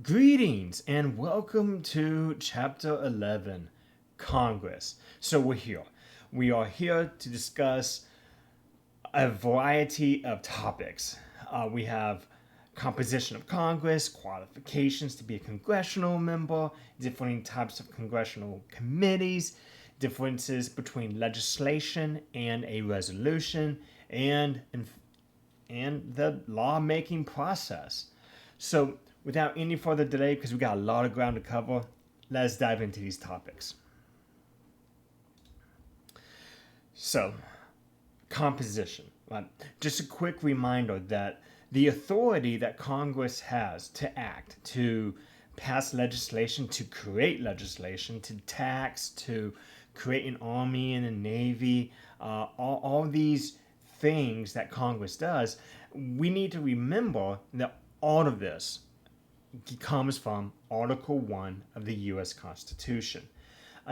Greetings and welcome to Chapter 11, Congress. So we're here. We are here to discuss a variety of topics. We have composition of Congress, qualifications to be a congressional member, different types of congressional committees, differences between legislation and a resolution, and the lawmaking process. So without any further delay, because we got a lot of ground to cover, let's dive into these topics. So, composition. Just a quick reminder that the authority that Congress has to act, to pass legislation, to create legislation, to tax, to create an army and a navy, all these things that Congress does, we need to remember that all of this comes from Article 1 of the U.S. Constitution.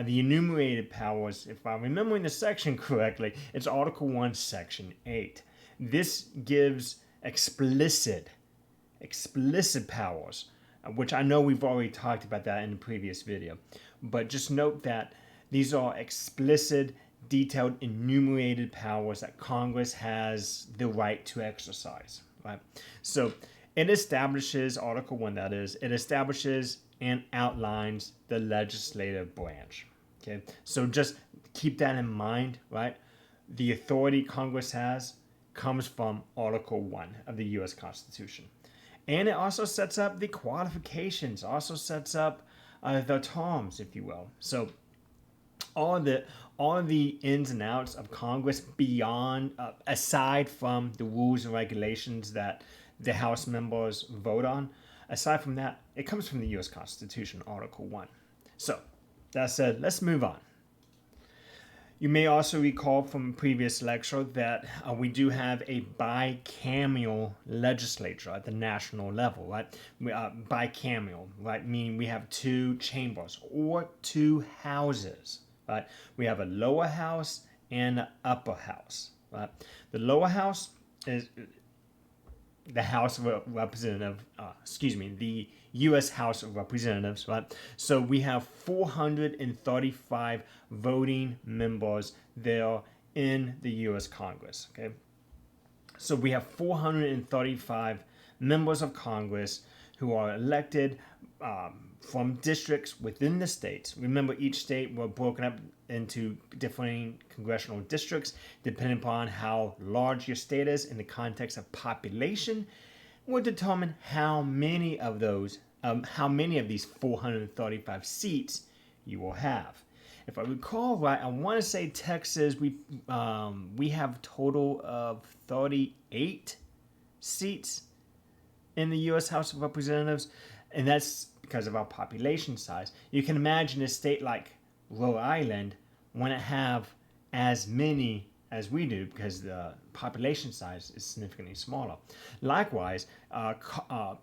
The enumerated powers, if I'm remembering the section correctly, it's Article 1, Section 8. This gives explicit powers, which I know we've already talked about that in the previous video. But just note that these are explicit, detailed, enumerated powers that Congress has the right to exercise. Right? So it establishes, Article 1 that is, it establishes and outlines the legislative branch. Okay, so just keep that in mind, right? The authority Congress has comes from Article 1 of the U.S. Constitution. And it also sets up the qualifications, also sets up the terms, if you will. So all of the ins and outs of Congress beyond, aside from the rules and regulations that the House members vote on, aside from that, it comes from the U.S. Constitution, Article 1. So, that said, let's move on. You may also recall from a previous lecture that we do have a bicameral legislature at the national level, right? Bicameral, right? Meaning we have two chambers or two houses, right? We have a lower house and an upper house, right? The lower house is the House of Representatives, the U.S. House of Representatives, right? So we have 435 voting members there in the U.S. Congress, okay? So we have 435 members of Congress who are elected from districts within the states. Remember, each state were broken up into different congressional districts depending upon how large your state is in the context of population will determine how many of these 435 seats you will have. If I recall right, I want to say Texas, we have a total of 38 seats in the U.S. House of Representatives, and that's because of our population size. You can imagine a state like Rhode Island wouldn't have as many as we do because the population size is significantly smaller. Likewise,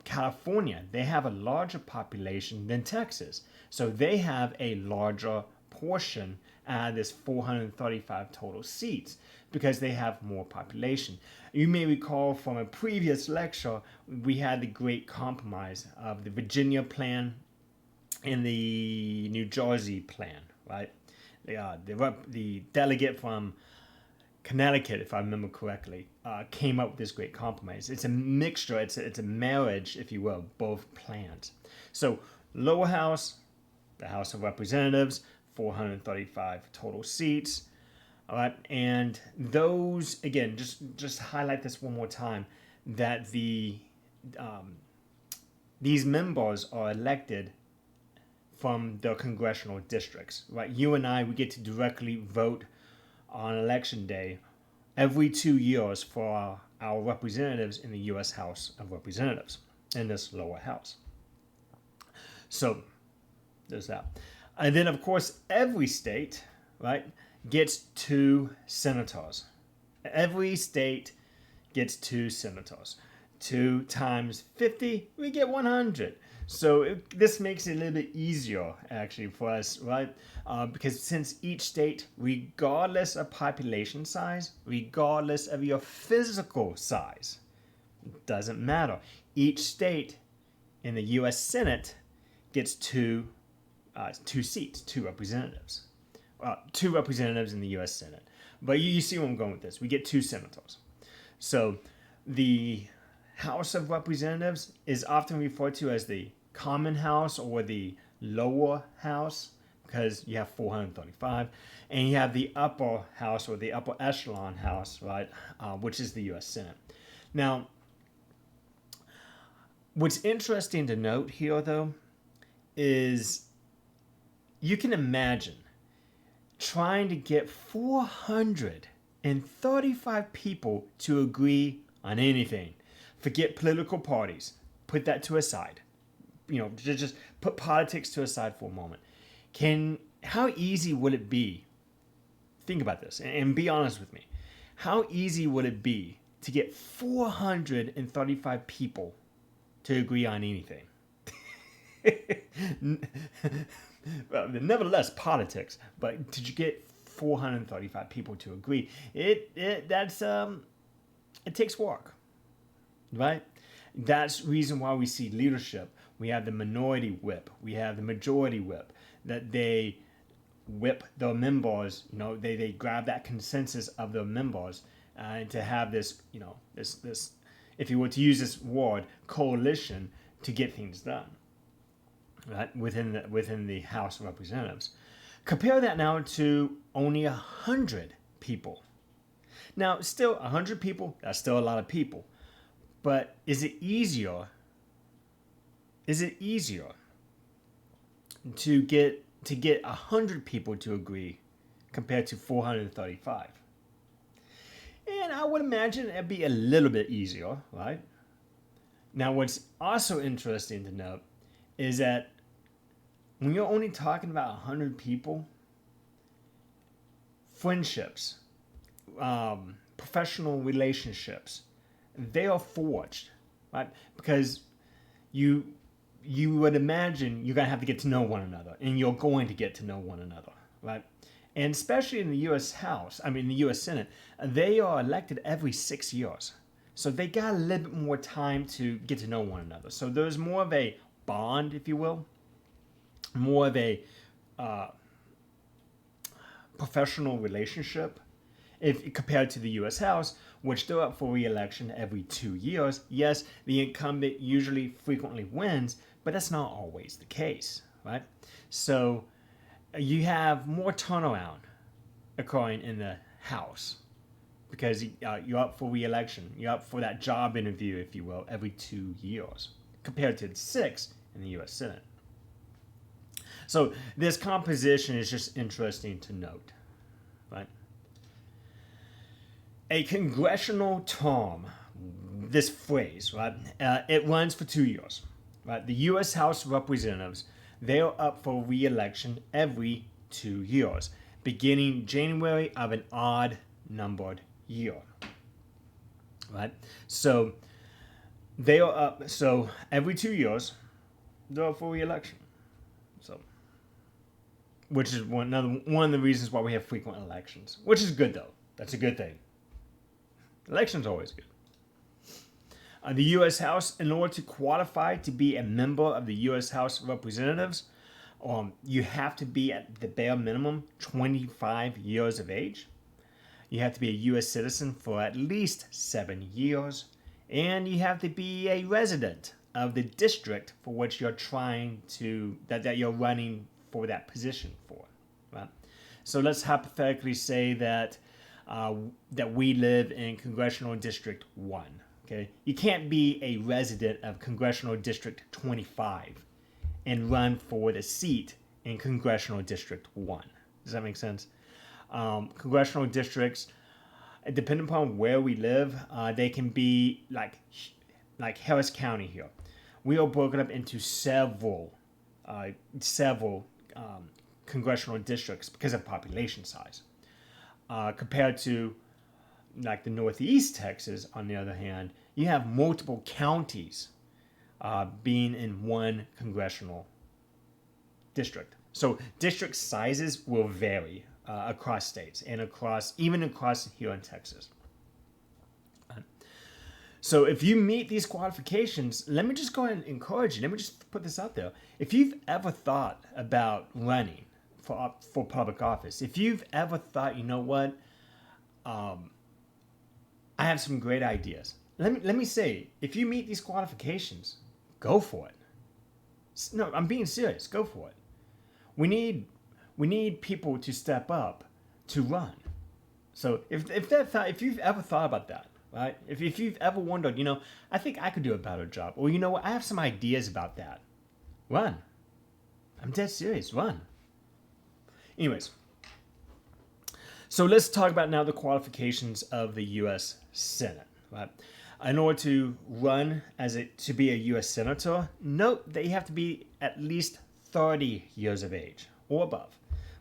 California, they have a larger population than Texas, so they have a larger portion out of this 435 total seats because they have more population. You may recall from a previous lecture, we had the great compromise of the Virginia plan and the New Jersey plan, right? The delegate from Connecticut, if I remember correctly, came up with this great compromise. It's a mixture, it's a marriage, if you will, both plans. So lower house, the House of Representatives, 435 total seats. All right, and those, again, just highlight this one more time, that these members are elected from the congressional districts, right? You and I, we get to directly vote on election day every 2 years for our representatives in the U.S. House of Representatives in this lower house. So there's that. And then, of course, every state, right, gets 2 senators. Every state gets 2 senators. 2 times 50, we get 100. So this makes it a little bit easier, actually, for us, right? Because since each state, regardless of population size, regardless of your physical size, doesn't matter. Each state and the U.S. Senate gets two seats, two representatives. Two representatives in the U.S. Senate. But you see where I'm going with this. We get two senators. So the House of Representatives is often referred to as the Common House or the lower house because you have 435. And you have the upper house or the upper echelon house, right, which is the U.S. Senate. Now, what's interesting to note here, though, is you can imagine trying to get 435 people to agree on anything. Forget political parties. Put that to a side. Just put politics to a side for a moment. How easy would it be? Think about this and be honest with me. How easy would it be to get 435 people to agree on anything? Well, nevertheless, politics. But did you get 435 people to agree? It takes work, right? That's the reason why we see leadership. We have the minority whip. We have the majority whip. That they whip their members. They grab that consensus of their members and to have this, this, if you were to use this word, coalition to get things done. Right, within the House of Representatives. Compare that now to only 100 people. Now, still 100 people, that's still a lot of people. But is it easier to get 100 people to agree compared to 435? And I would imagine it'd be a little bit easier, right? Now, what's also interesting to note is that when you're only talking about 100 people, friendships, professional relationships, they are forged, right? Because you would imagine you're going to have to get to know one another, and you're going to get to know one another, right? And especially in the U.S. the U.S. Senate, they are elected every 6 years. So they got a little bit more time to get to know one another. So there's more of a bond, if you will, more of a professional relationship if compared to the U.S. House, which they're up for re-election every 2 years. Yes, the incumbent usually frequently wins, but that's not always the case, right? So you have more turnaround occurring in the House because you're up for re-election. You're up for that job interview, if you will, every 2 years compared to 6 in the U.S. Senate. So this composition is just interesting to note, right? A congressional term, this phrase, right? It runs for 2 years, right? The U.S. House of Representatives, they are up for re-election every 2 years, beginning January of an odd-numbered year, right? So they are up. So every 2 years, they're up for re-election. So, which is one of the reasons why we have frequent elections, which is good though. That's a good thing. Elections are always good. The U.S. House, in order to qualify to be a member of the U.S. House of Representatives, you have to be at the bare minimum 25 years of age. You have to be a U.S. citizen for at least 7 years, and you have to be a resident of the district for which you're trying to that you're running for that position for, right? So let's hypothetically say that that we live in Congressional District 1. Okay, you can't be a resident of Congressional District 25 and run for the seat in Congressional District 1. Does that make sense? Congressional districts, depending upon where we live, they can be like Harris County here. We are broken up into several congressional districts because of population size. Compared to like the Northeast Texas, on the other hand, you have multiple counties being in one congressional district. So district sizes will vary across states and even across here in Texas. So if you meet these qualifications, let me just go ahead and encourage you. Let me just put this out there. If you've ever thought about running for public office, if you've ever thought, you know what, I have some great ideas. Let me say, if you meet these qualifications, go for it. No, I'm being serious. Go for it. We need people to step up to run. So if you've ever thought about that, right? If you've ever wondered, I think I could do a better job, or you know what, I have some ideas about that. Run. I'm dead serious. Run. Anyways, so let's talk about now the qualifications of the U.S. Senate, right? In order to run to be a U.S. Senator, note that you have to be at least 30 years of age or above,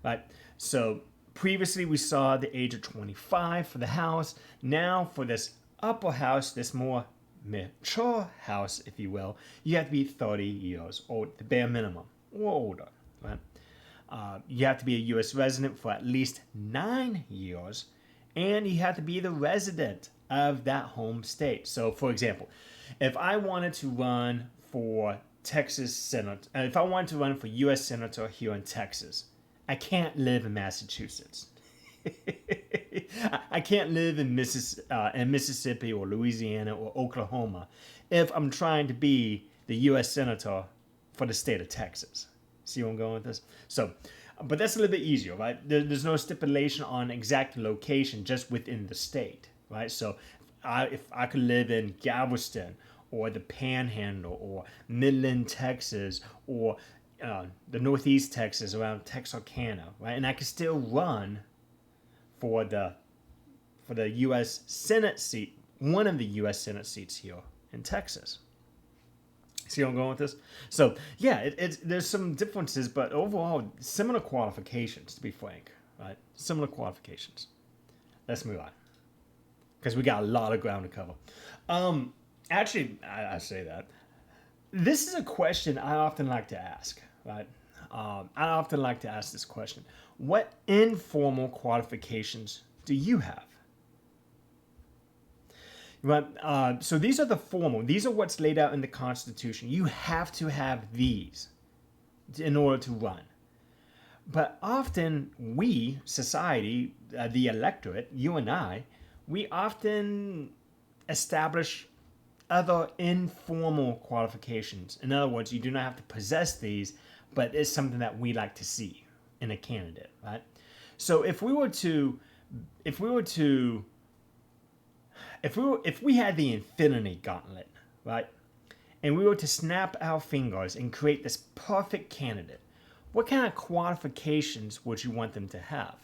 right? So previously we saw the age of 25 for the House. Now for this upper house, this more mature house, if you will, you have to be 30 years old, the bare minimum, or older, right? You have to be a U.S. resident for at least 9 years, and you have to be the resident of that home state. So, for example, if I wanted to run for Texas Senate, if I wanted to run for U.S. Senator here in Texas, I can't live in Massachusetts. I can't live in Mississippi or Louisiana or Oklahoma if I'm trying to be the U.S. Senator for the state of Texas. See where I'm going with this? So, but that's a little bit easier, right? There's no stipulation on exact location, just within the state, right? So if I could live in Galveston or the Panhandle or Midland, Texas, or the Northeast Texas around Texarkana, right? And I could still run for the U.S. Senate seat, one of the U.S. Senate seats here in Texas. See where I'm going with this? So yeah, there's some differences, but overall similar qualifications, to be frank, right? Similar qualifications. Let's move on, because we got a lot of ground to cover. Actually, I say that. This is a question I often like to ask, right? I often like to ask this question. What informal qualifications do you have? Right, so these are the formal. These are what's laid out in the Constitution. You have to have these in order to run. But often we, society, the electorate, you and I, we often establish other informal qualifications. In other words, you do not have to possess these, but it's something that we like to see in a candidate, right? So if we had the infinity gauntlet, right, and we were to snap our fingers and create this perfect candidate, what kind of qualifications would you want them to have?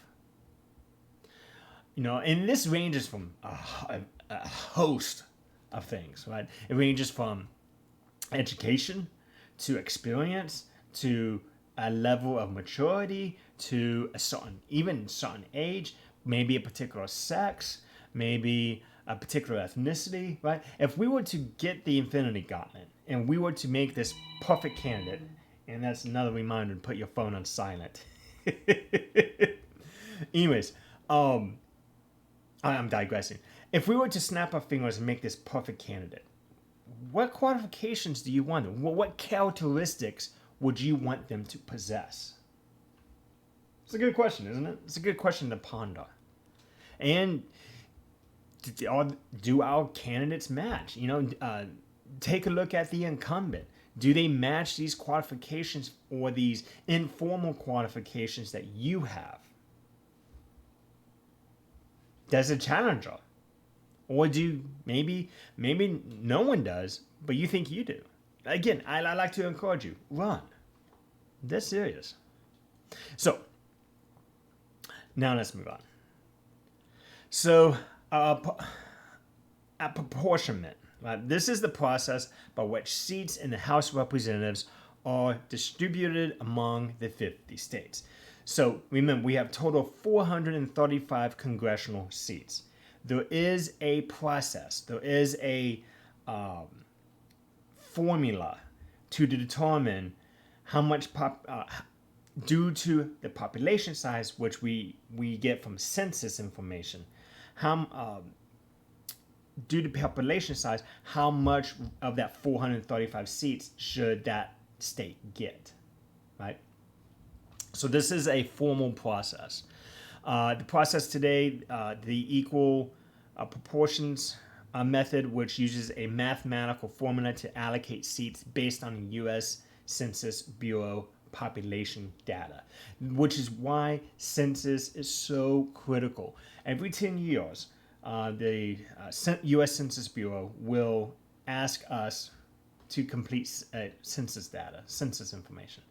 And this ranges from a host of things, right? It ranges from education to experience to a level of maturity to a certain age, maybe a particular sex, maybe a particular ethnicity, right? If we were to get the infinity gauntlet and we were to make this perfect candidate, and that's another reminder to put your phone on silent. Anyways, I'm digressing. If we were to snap our fingers and make this perfect candidate, what qualifications do you want them? What characteristics would you want them to possess? It's a good question, isn't it? It's a good question to ponder. And do our candidates match? Take a look at the incumbent. Do they match these qualifications or these informal qualifications that you have? Does a challenger? Or do maybe no one does, but you think you do? Again, I like to encourage you. Run. That's serious. So, now let's move on. So, apportionment. Right? This is the process by which seats in the House of Representatives are distributed among the 50 states. So remember, we have total 435 congressional seats. There is a process. There is a formula to determine how much due to the population size, which we get from census information, due to population size, how much of that 435 seats should that state get, right? So this is a formal process. The process today, the equal proportions method, which uses a mathematical formula to allocate seats based on the U.S. Census Bureau population data, which is why census is so critical. Every 10 years, the U.S. Census Bureau will ask us to complete census data, census information.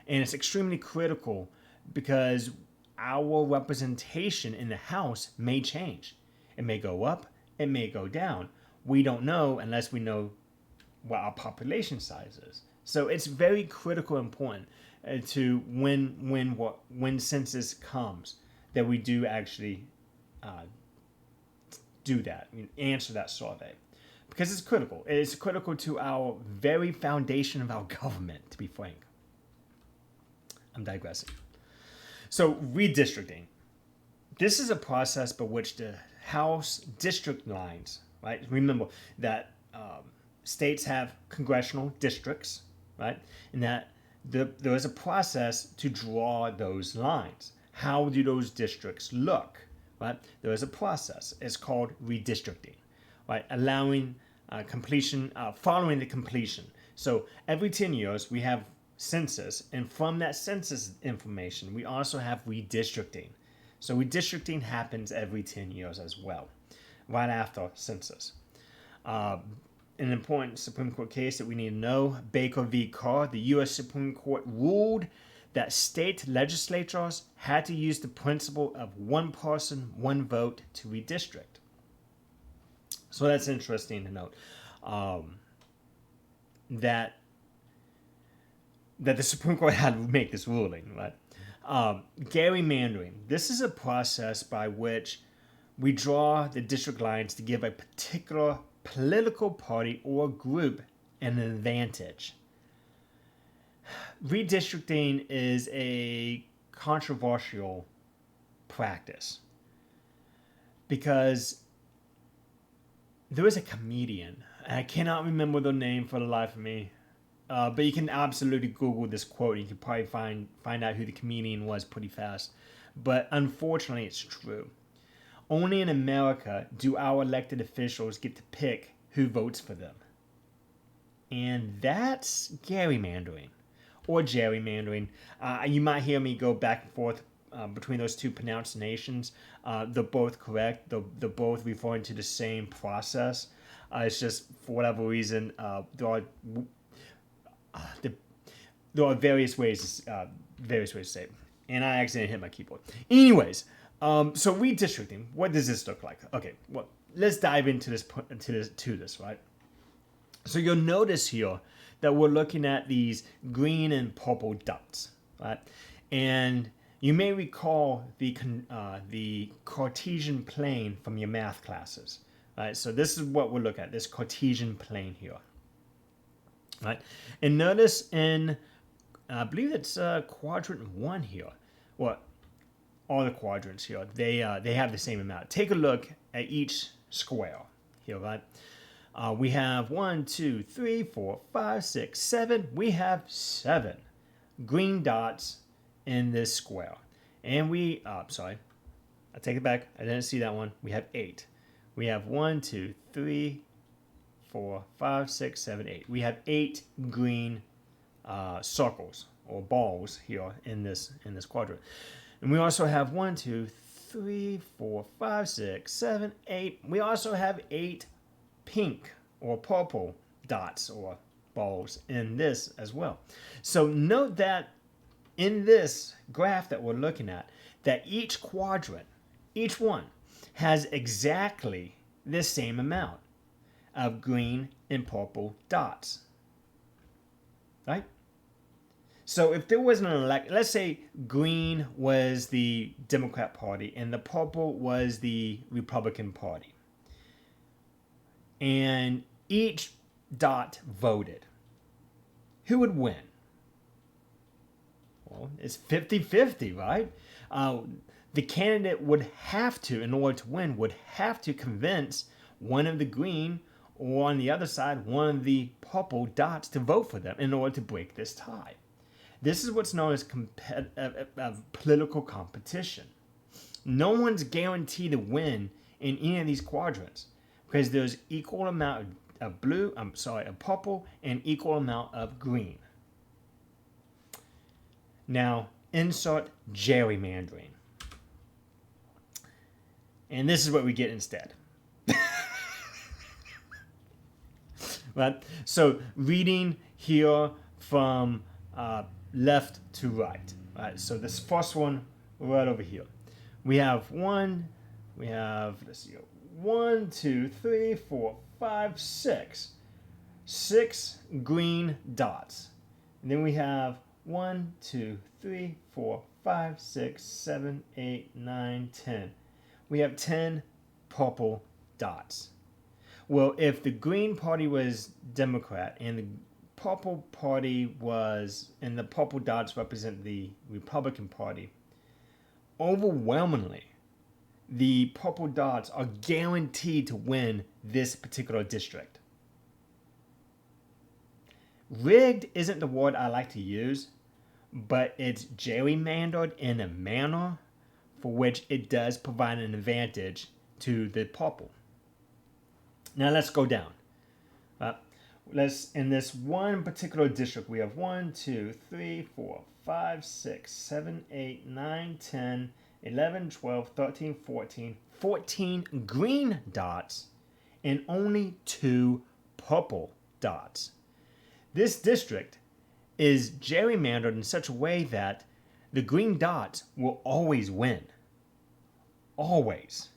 And it's extremely critical because our representation in the House may change. It may go up, it may go down. We don't know unless we know what our population size is. So it's very critical and important to when census comes that we do actually do that, answer that survey. Because it's critical. It's critical to our very foundation of our government, to be frank. I'm digressing. So redistricting. This is a process by which the House district lines, right? Remember that states have congressional districts, right? And that there is a process to draw those lines. How do those districts look, right? There is a process. It's called redistricting, right? Allowing completion, following the completion. So every 10 years we have census, and from that census information we also have redistricting. So redistricting happens every 10 years as well, right after census. An important Supreme Court case that we need to know, Baker v. Carr, the U.S. Supreme Court ruled that state legislatures had to use the principle of one person, one vote to redistrict. So that's interesting to note. That the Supreme Court had to make this ruling, right? Gerrymandering. This is a process by which we draw the district lines to give a particular political party or group an advantage. Redistricting is a controversial practice because there is a comedian, and I cannot remember the name for the life of me, but you can absolutely Google this quote. You can probably find out who the comedian was pretty fast. But unfortunately, it's true. Only in America do our elected officials get to pick who votes for them. And that's gerrymandering, or gerrymandering. You might hear me go back and forth between those two pronunciations. They're both correct. They're both referring to the same process. It's just, for whatever reason, there are various ways to say it. And I accidentally hit my keyboard. Anyways, so redistricting, what does this look like? Okay, well, let's dive into this, right? So you'll notice here that we're looking at these green and purple dots, right? And you may recall the Cartesian plane from your math classes, right? So this is what we'll look at, this Cartesian plane here, right? And notice in, I believe it's quadrant 1 here, well, all the quadrants here, they have the same amount. Take a look at each square here, right? We have 1, 2, 3, 4, 5, 6, 7. We have 7 green dots in this square. And we, sorry, I take it back. I didn't see that one. We have 8. We have 1, 2, 3, 4, 5, 6, 7, 8. We have 8 green circles or balls here in this quadrant. And we also have 1, 2, 3, 4, 5, 6, 7, 8. We also have 8 pink or purple dots or balls in this as well. So note that in this graph that we're looking at, that each quadrant, each one, has exactly the same amount of green and purple dots, right? So if there was an election, let's say green was the Democrat Party and the purple was the Republican Party, and each dot voted, who would win? Well, it's 50-50, right? The candidate would have to, in order to win, would have to convince one of the green, or on the other side, one of the purple dots to vote for them in order to break this tie. This is what's known as political competition. No one's guaranteed to win in any of these quadrants because there's equal amount of purple and equal amount of green. Now, insert gerrymandering. And this is what we get instead. Right? So reading here from left to right. Right? So this first one right over here. We have one, let's see, 1, 2, 3, 4, 5, 6. 6 green dots. And then we have 1, 2, 3, 4, 5, 6, 7, 8, 9, 10. We have 10 purple dots. Well, if the Green Party was Democrat and the purple party was, and the purple dots represent the Republican Party, overwhelmingly, the purple dots are guaranteed to win this particular district. Rigged isn't the word I like to use, but it's gerrymandered in a manner for which it does provide an advantage to the purple. Now let's go down. In this one particular district, we have 1, 2, 3, 4, 5, 6, 7, 8, 9, 10, 11, 12, 13, 14. 14 green dots and only 2 purple dots. This district is gerrymandered in such a way that the green dots will always win. Always.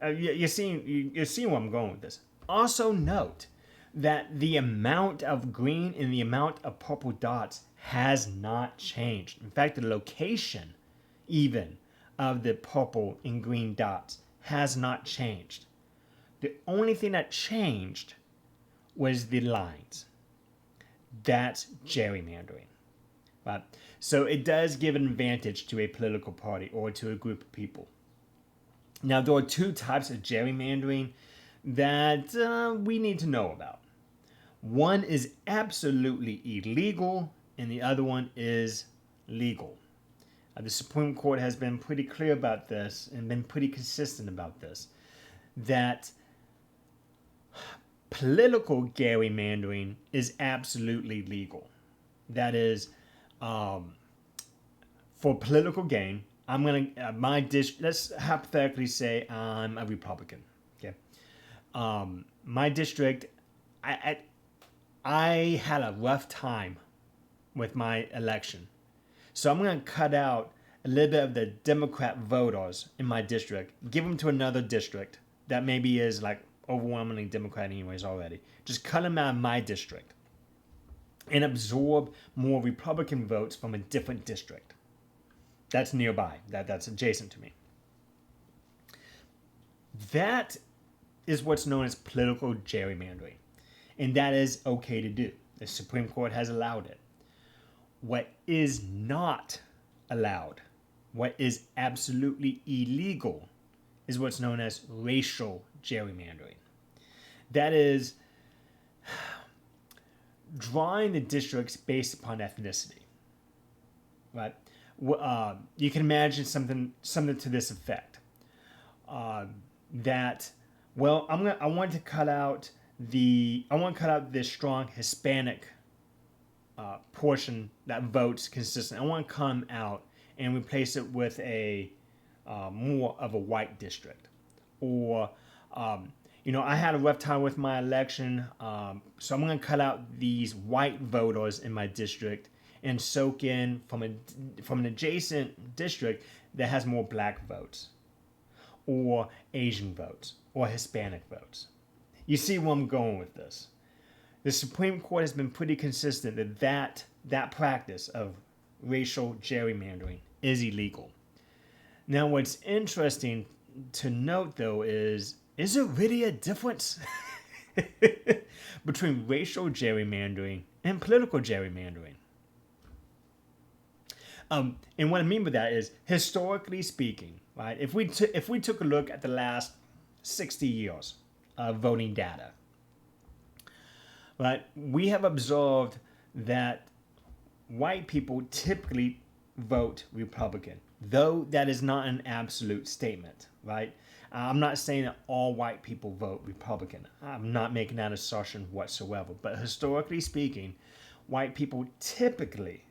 You're seeing where I'm going with this. Also note that the amount of green and the amount of purple dots has not changed. In fact, the location even of the purple and green dots has not changed. The only thing that changed was the lines. That's gerrymandering. Right? So it does give an advantage to a political party or to a group of people. Now, there are 2 types of gerrymandering that we need to know about. One is absolutely illegal, and the other one is legal. The Supreme Court has been pretty clear about this and been pretty consistent about this, that political gerrymandering is absolutely legal. That is, for political gain, I'm gonna let's hypothetically say I'm a Republican. Okay, my district, I had a rough time with my election, so I'm gonna cut out a little bit of the Democrat voters in my district, give them to another district that maybe is like overwhelmingly Democrat anyways already. Just cut them out of my district and absorb more Republican votes from a different district that's nearby, that's adjacent to me. That is what's known as political gerrymandering, and that is okay to do. The Supreme Court has allowed it. What is not allowed, what is absolutely illegal, is what's known as racial gerrymandering. That is drawing the districts based upon ethnicity. Right? You can imagine something to this effect. I want to cut out the strong Hispanic portion that votes consistent. I want to come out and replace it with a more of a white district. Or I had a rough time with my election, so I'm going to cut out these white voters in my district and soak in from an adjacent district that has more black votes, or Asian votes, or Hispanic votes. You see where I'm going with this. The Supreme Court has been pretty consistent that practice of racial gerrymandering is illegal. Now, what's interesting to note, though, is there really a difference between racial gerrymandering and political gerrymandering? And what I mean by that is, historically speaking, right? If we took a look at the last 60 years of voting data. But we have observed that white people typically vote Republican, though that is not an absolute statement, right? I'm not saying that all white people vote Republican. I'm not making that assertion whatsoever. But historically speaking, white people typically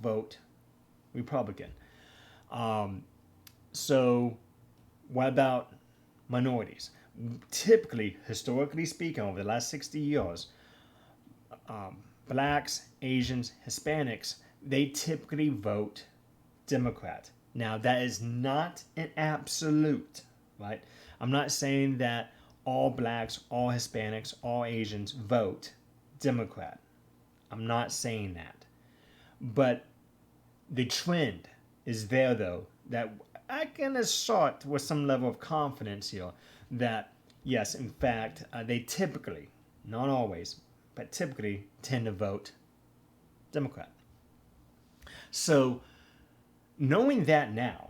vote Republican. So what about minorities? Typically, historically speaking, over the last 60 years, blacks, Asians, Hispanics, they typically vote Democrat. Now, that is not an absolute, right? I'm not saying that all blacks, all Hispanics, all Asians vote Democrat. I'm not saying that. But the trend is there, though, that I can assert with some level of confidence here that, yes, in fact, they typically, not always, but typically tend to vote Democrat. So, knowing that now,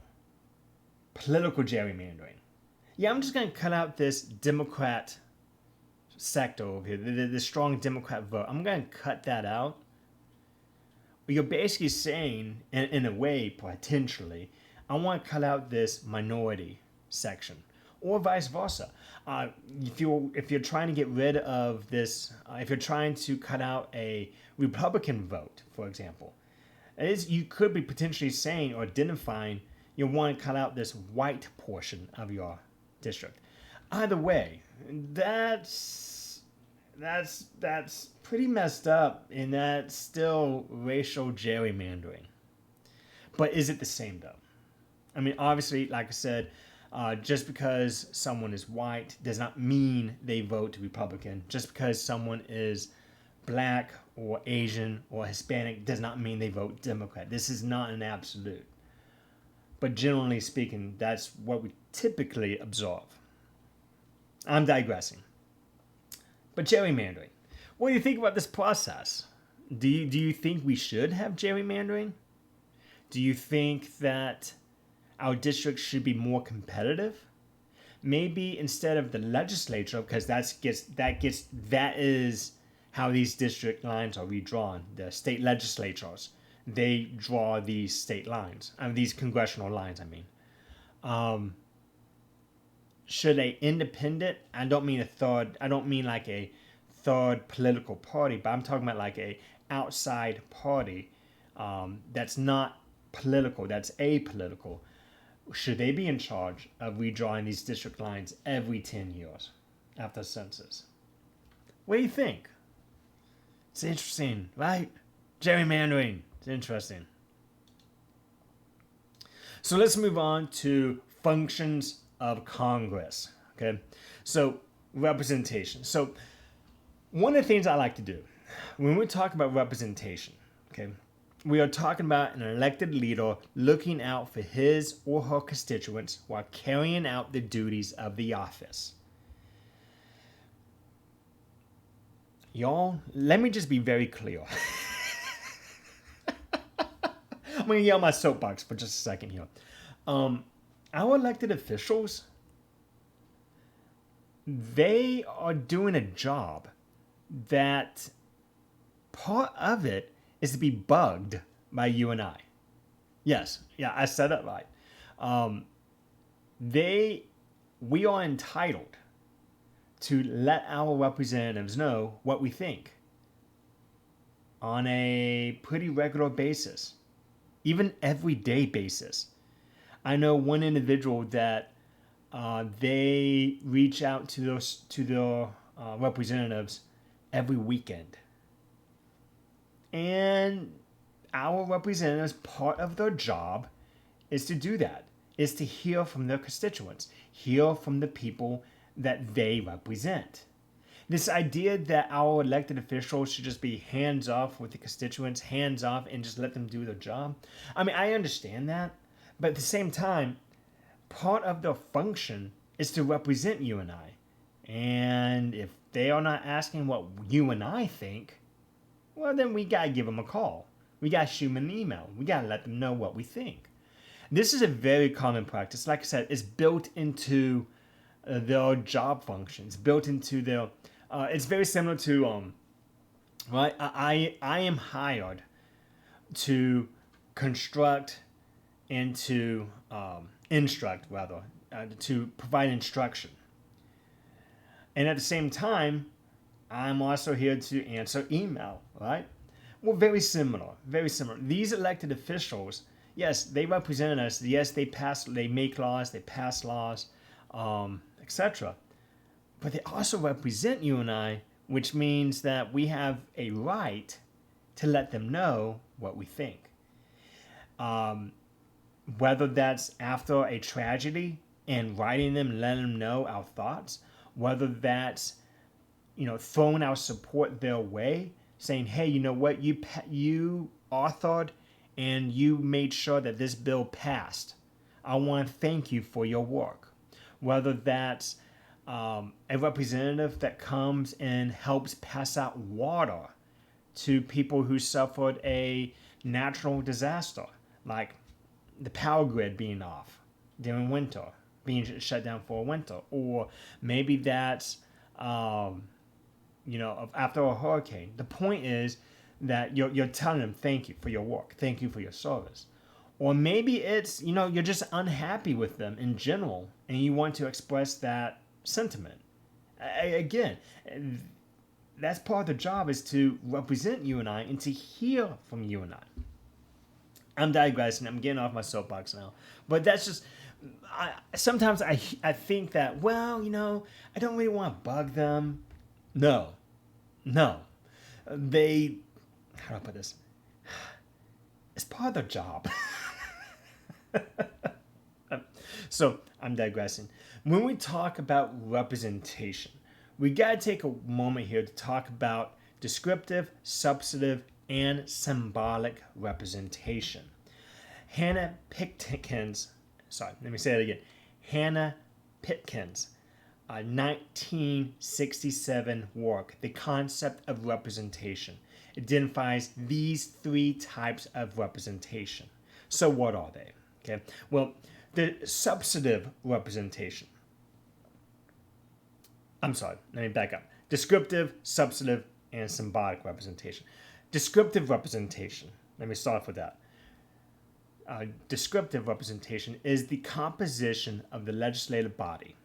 political gerrymandering. Yeah, I'm just going to cut out this Democrat sector over here, the strong Democrat vote. I'm going to cut that out. You're basically saying, in a way, potentially, I want to cut out this minority section, or vice versa. If you're trying to get rid of this, if you're trying to cut out a Republican vote, for example, you could be potentially saying or identifying you want to cut out this white portion of your district. Either way, that's pretty messed up, and that's still racial gerrymandering. But is it the same though? I mean, obviously, like I said, just because someone is white does not mean they vote Republican. Just because someone is black or Asian or Hispanic does not mean they vote Democrat. This is not an absolute. But generally speaking, that's what we typically observe. I'm digressing. But gerrymandering. What do you think about this process? Do you think we should have gerrymandering? Do you think that our districts should be more competitive? Maybe instead of the legislature, because that is how these district lines are redrawn. The state legislatures, they draw these state lines. These congressional lines, I mean. Should a independent, I don't mean like a third political party, but I'm talking about like a outside party that's not political, that's apolitical. Should they be in charge of redrawing these district lines every 10 years after the census? What do you think? It's interesting, right? Gerrymandering. It's interesting. So let's move on to functions of Congress. Okay, so representation. So one of the things I like to do when we talk about representation, okay, we are talking about an elected leader looking out for his or her constituents while carrying out the duties of the office. Y'all, let me just be very clear. I'm going to get on my soapbox for just a second here. Our elected officials, they are doing a job that part of it is to be bugged by you and I. Yes, yeah, I said it right. We are entitled to let our representatives know what we think on a pretty regular basis, even everyday basis. I know one individual that they reach out to their representatives every weekend. And our representatives, part of their job is to do that, is to hear from their constituents, hear from the people that they represent. This idea that our elected officials should just be hands off with the constituents, hands off, and just let them do their job. I mean, I understand that, but at the same time, part of their function is to represent you and I. And if they are not asking what you and I think, well, then we gotta give them a call. We gotta shoot them an email. We gotta let them know what we think. This is a very common practice. Like I said, it's built into their job functions, built into their. It's very similar to right. I am hired to construct and to instruct, rather, to provide instruction. And at the same time, I'm also here to answer email, right? Well, very similar, very similar. These elected officials, yes, they represent us. Yes, they make laws, they pass laws, etc. But they also represent you and I, which means that we have a right to let them know what we think. Whether that's after a tragedy and writing them, letting them know our thoughts, whether that's throwing our support their way, saying, hey, you know what, you authored and you made sure that this bill passed. I want to thank you for your work. Whether that's a representative that comes and helps pass out water to people who suffered a natural disaster, like the power grid being off during winter, being shut down for winter, or maybe that's after a hurricane. The point is that you're telling them thank you for your work, thank you for your service. Or maybe it's you're just unhappy with them in general and you want to express that sentiment. Again, that's part of the job, is to represent you and I and to hear from you and I. I'm digressing. I'm getting off my soapbox now. But that's just, sometimes I think that, well, I don't really want to bug them. No. How do I put this? It's part of their job. So I'm digressing. When we talk about representation, we got to take a moment here to talk about descriptive, substantive, and symbolic representation. Hannah Pitkin's 1967 work, The Concept of Representation, identifies these three types of representation. So what are they? Okay. Well, the substantive representation. Let me back up. Descriptive, substantive, and symbolic representation. Descriptive representation. Let me start off with that. Descriptive representation is the composition of the legislative body.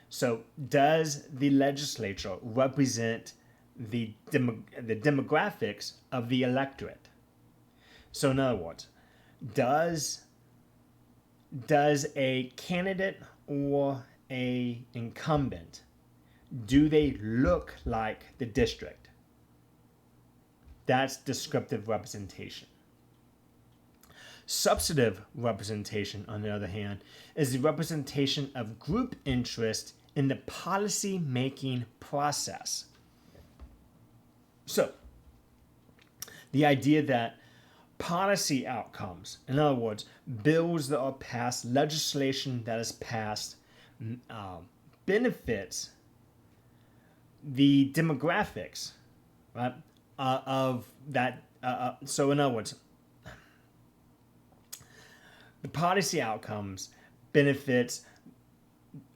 So, does the legislature represent the demographics of the electorate? So, in other words, does a candidate or a incumbent, do they look like the district? That's descriptive representation. Substantive representation, on the other hand, is the representation of group interest in the policy-making process. So, the idea that policy outcomes, in other words, bills that are passed, legislation that is passed, benefits the demographics, right, of that. So, in other words, the policy outcomes benefits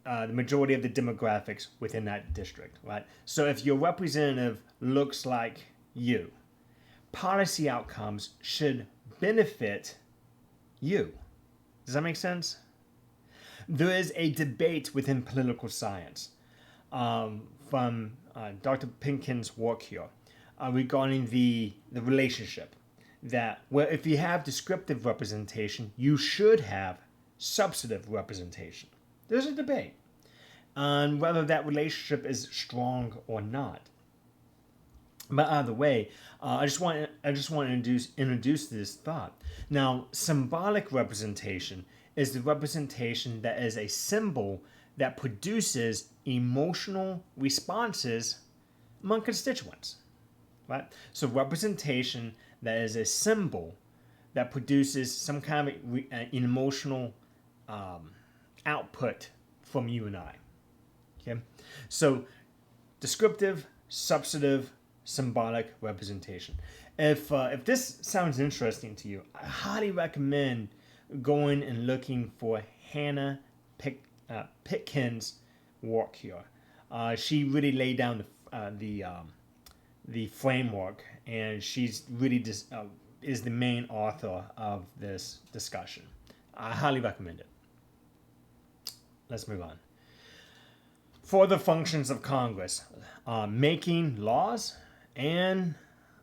the majority of the demographics within that district, right? So if your representative looks like you, policy outcomes should benefit you. Does that make sense? There is a debate within political science from Dr. Pinkin's work here regarding the relationship that, well, if you have descriptive representation, you should have substantive representation. There's a debate on whether that relationship is strong or not. But either way, I just want to introduce this thought. Now, symbolic representation is the representation that is a symbol that produces emotional responses among constituents, right? So representation that is a symbol that produces some kind of an emotional output from you and I. Okay, so descriptive, substantive, symbolic representation. If this sounds interesting to you, I highly recommend going and looking for Hannah Pitkin's work here. She really laid down the framework, and she's really is the main author of this discussion. I highly recommend it. Let's move on. For the functions of Congress, making laws and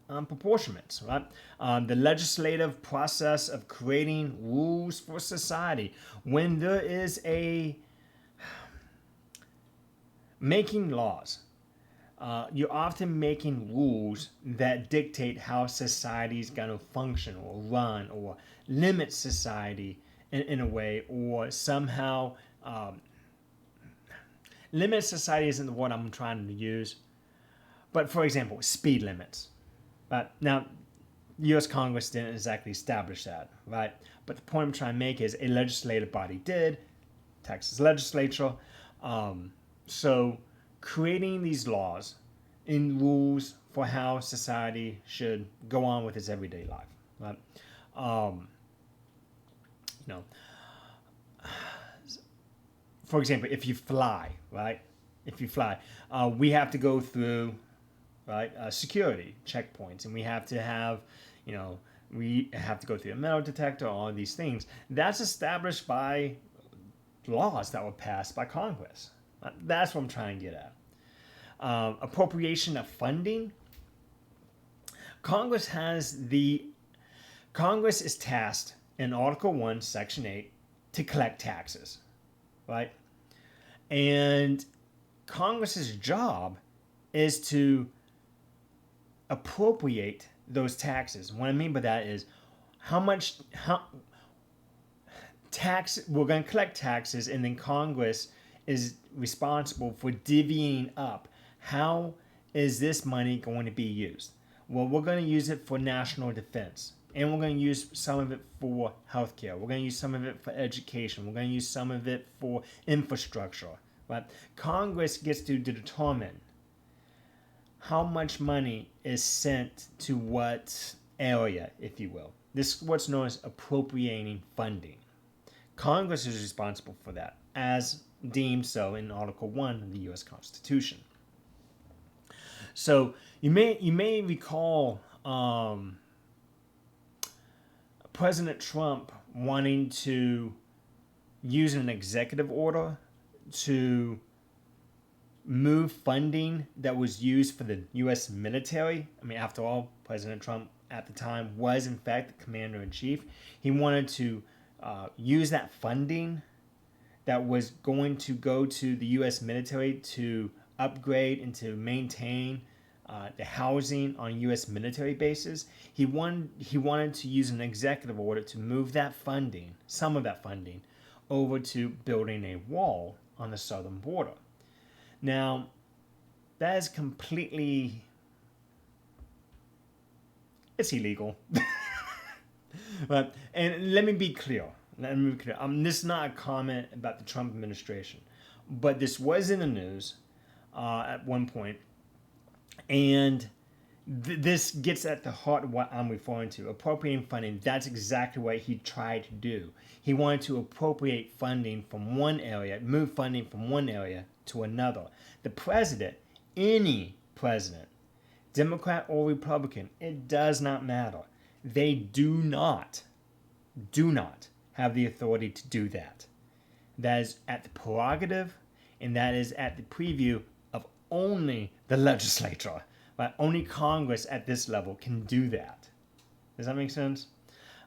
apportionments, right? The legislative process of creating rules for society. When there is a making laws, you're often making rules that dictate how society is going to function or run or limit society in a way, or somehow limit society isn't the word I'm trying to use. But for example, speed limits. But now, U.S. Congress didn't exactly establish that, right? But the point I'm trying to make is a legislative body did, Texas legislature. So creating these laws and rules for how society should go on with its everyday life, right? For example, if you fly, right? If you fly, we have to go through, right, security checkpoints, and we have to have, we have to go through a metal detector, all these things. That's established by laws that were passed by Congress. That's what I'm trying to get at. Appropriation of funding. Congress is tasked in Article 1, Section 8 to collect taxes, right? And Congress's job is to appropriate those taxes. What I mean by that is how we're going to collect taxes, and then Congress is responsible for divvying up how is this money going to be used. Well, we're going to use it for national defense, and we're going to use some of it for healthcare. We're going to use some of it for education. We're going to use some of it for infrastructure. Right? Congress gets to determine how much money is sent to what area, if you will. This is what's known as appropriating funding. Congress is responsible for that, as deemed so in Article 1 of the U.S. Constitution. So you may recall President Trump wanting to use an executive order to move funding that was used for the U.S. military. I mean, after all, President Trump at the time was in fact the commander-in-chief. He wanted to use that funding that was going to go to the U.S. military to upgrade and to maintain the housing on U.S. military bases. He wanted to use an executive order to move that funding, some of that funding, over to building a wall on the southern border. Now, that is completely, it's illegal. And let me be clear. This is not a comment about the Trump administration, but this was in the news at one point, and this gets at the heart of what I'm referring to. Appropriating funding, that's exactly what he tried to do. He wanted to appropriate funding from one area, move funding from one area to another. The president, any president, Democrat or Republican, it does not matter. They do not have the authority to do that. That is at the prerogative, and that is at the preview of only the legislature. But only Congress at this level can do that. Does that make sense?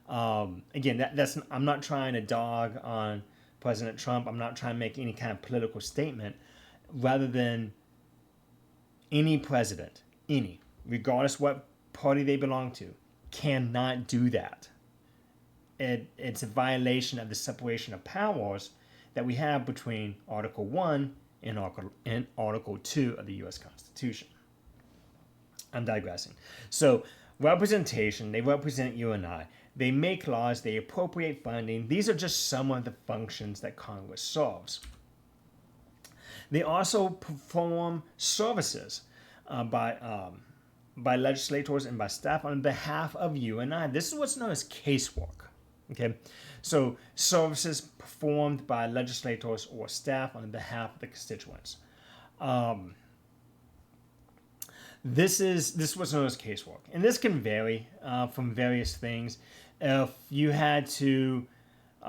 Again, that's I'm not trying to dog on President Trump. I'm not trying to make any kind of political statement. Rather than any president, regardless what party they belong to, cannot do that. It's a violation of the separation of powers that we have between Article 1 and Article 2 of the U.S. Constitution. I'm digressing. So, representation, they represent you and I. They make laws, they appropriate funding. These are just some of the functions that Congress serves. They also perform services by legislators and by staff on behalf of you and I. This is what's known as casework. Okay, so services performed by legislators or staff on behalf of the constituents. Um, this was known as casework, and this can vary from various things. If you had to,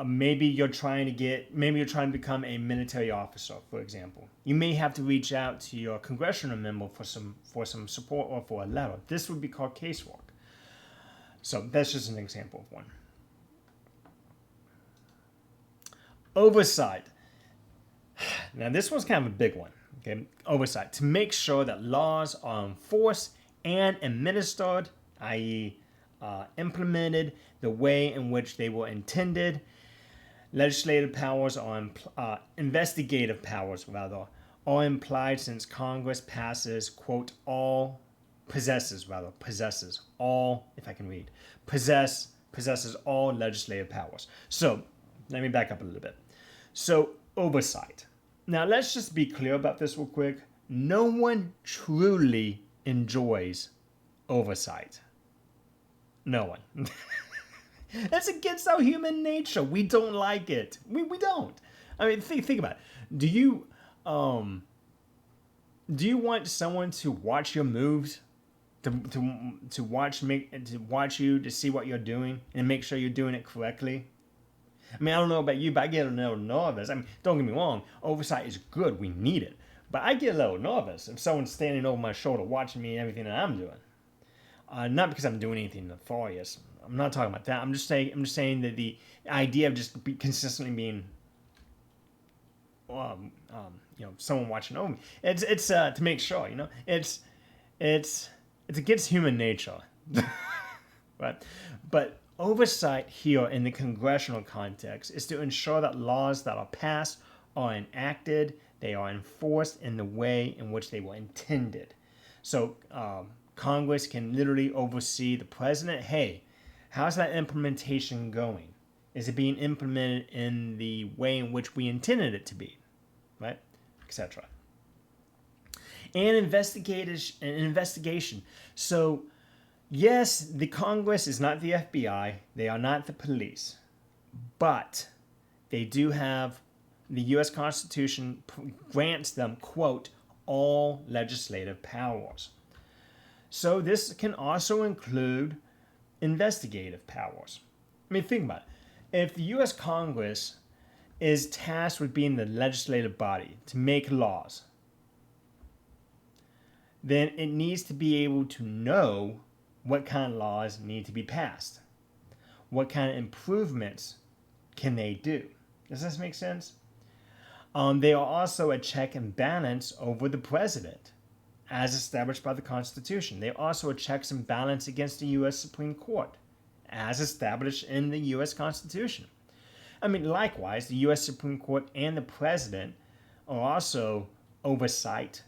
maybe you're trying to become a military officer, for example. You may have to reach out to your congressional member for some support or for a letter. This would be called casework. So that's just an example of one. Oversight. Now this one's kind of a big one. Okay, oversight, to make sure that laws are enforced and administered, i.e., implemented the way in which they were intended. Legislative powers are investigative powers rather are implied since Congress possesses all, if I can read, possesses all legislative powers. So let me back up a little bit. So oversight. Now, let's just be clear about this real quick. No one truly enjoys oversight. No one. That's against our human nature. We don't like it. We don't. I mean, think about it. Do you want someone to watch your moves, to watch you, to see what you're doing and make sure you're doing it correctly? I mean, I don't know about you, but I get a little nervous. I mean, don't get me wrong, oversight is good. We need it. But I get a little nervous if someone's standing over my shoulder watching me and everything that I'm doing. Not because I'm doing anything nefarious. I'm not talking about that. I'm just saying that the idea of just consistently being, someone watching over me. It's to make sure, it's against human nature, right? But oversight here in the congressional context is to ensure that laws that are passed are enacted, they are enforced in the way in which they were intended. So Congress can literally oversee the president. Hey, how's that implementation going? Is it being implemented in the way in which we intended it to be, right? Etc. And investigation. So yes, the Congress is not the FBI. They are not the police. But they do have, the U.S. Constitution grants them, quote, all legislative powers. So this can also include investigative powers. I mean, think about it. If the U.S. Congress is tasked with being the legislative body to make laws, then it needs to be able to know what kind of laws need to be passed. What kind of improvements can they do? Does this make sense? They are also a check and balance over the president, as established by the Constitution. They are also a checks and balance against the U.S. Supreme Court, as established in the U.S. Constitution. I mean, likewise, the U.S. Supreme Court and the president are also oversight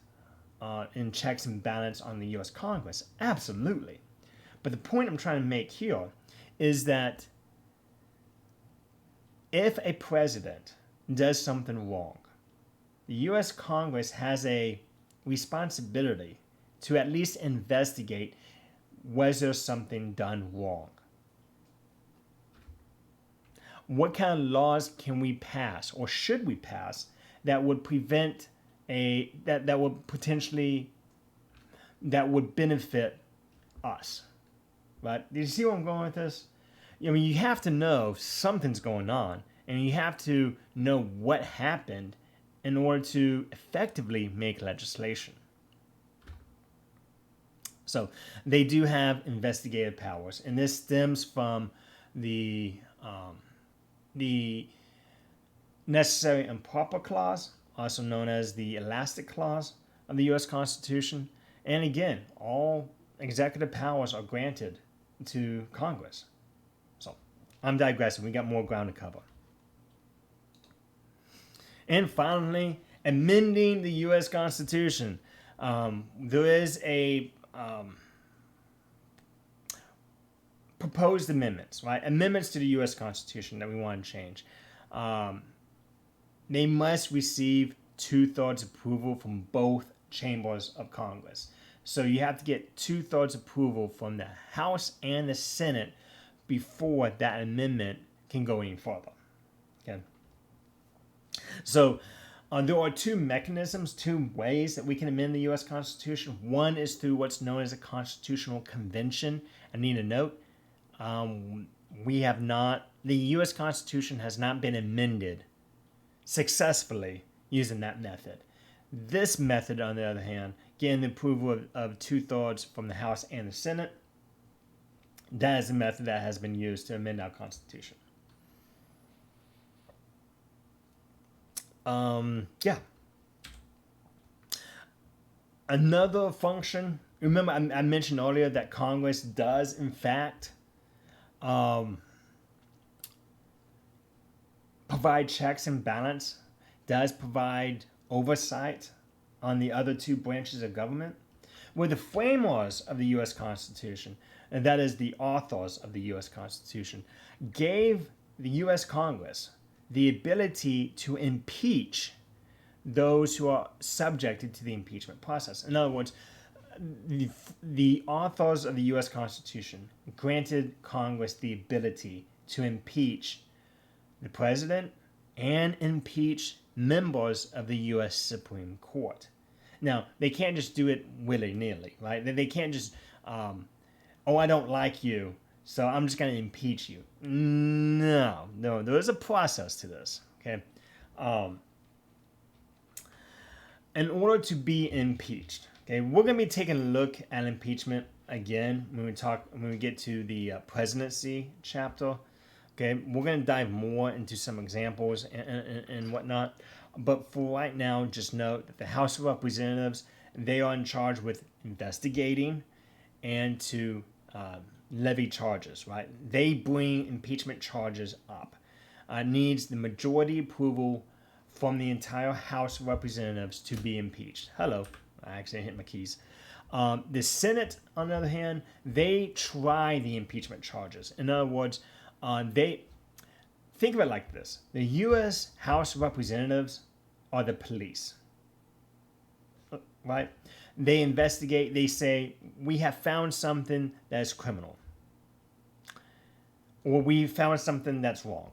in checks and balance on the U.S. Congress. Absolutely. But the point I'm trying to make here is that if a president does something wrong, the U.S. Congress has a responsibility to at least investigate, was there something done wrong? What kind of laws can we pass or should we pass that would prevent that would benefit us? Right? Do you see where I'm going with this? I mean, you have to know something's going on, and you have to know what happened in order to effectively make legislation. So they do have investigative powers, and this stems from the necessary and proper clause, also known as the elastic clause of the U.S. Constitution. And again, all executive powers are granted to Congress. So I'm digressing. We got more ground to cover. And finally, amending the U.S. Constitution. There is a proposed amendments, right? Amendments to the U.S. Constitution that we want to change. They must receive 2/3 approval from both chambers of Congress. So you have to get 2/3 approval from the House and the Senate before that amendment can go any further. Okay. So there are two mechanisms, two ways that we can amend the U.S. Constitution. One is through what's known as a constitutional convention. I need to note, the U.S. Constitution has not been amended successfully using that method. This method, on the other hand, getting the approval of 2/3 from the House and the Senate, that is the method that has been used to amend our Constitution. Yeah. Another function, remember I mentioned earlier that Congress does, in fact, provide checks and balance, does provide oversight on the other two branches of government. Where the framers of the U.S. Constitution, and that is the authors of the U.S. Constitution, gave the U.S. Congress the ability to impeach those who are subjected to the impeachment process. In other words, the authors of the U.S. Constitution granted Congress the ability to impeach the president and impeach members of the U.S. Supreme Court. Now, they can't just do it willy-nilly, right? They can't just, I don't like you, so I'm just going to impeach you. No, there is a process to this, okay? In order to be impeached, okay, we're going to be taking a look at impeachment again when we get to the presidency chapter. Okay, we're going to dive more into some examples and whatnot. But for right now, just note that the House of Representatives, they are in charge with investigating and to levy charges, right? They bring impeachment charges up. Needs the majority approval from the entire House of Representatives to be impeached. Hello, I actually hit my keys. The Senate, on the other hand, they try the impeachment charges. In other words, they think of it like this: the U.S. House of Representatives are the police, right? They investigate. They say, we have found something that is criminal, or we found something that's wrong.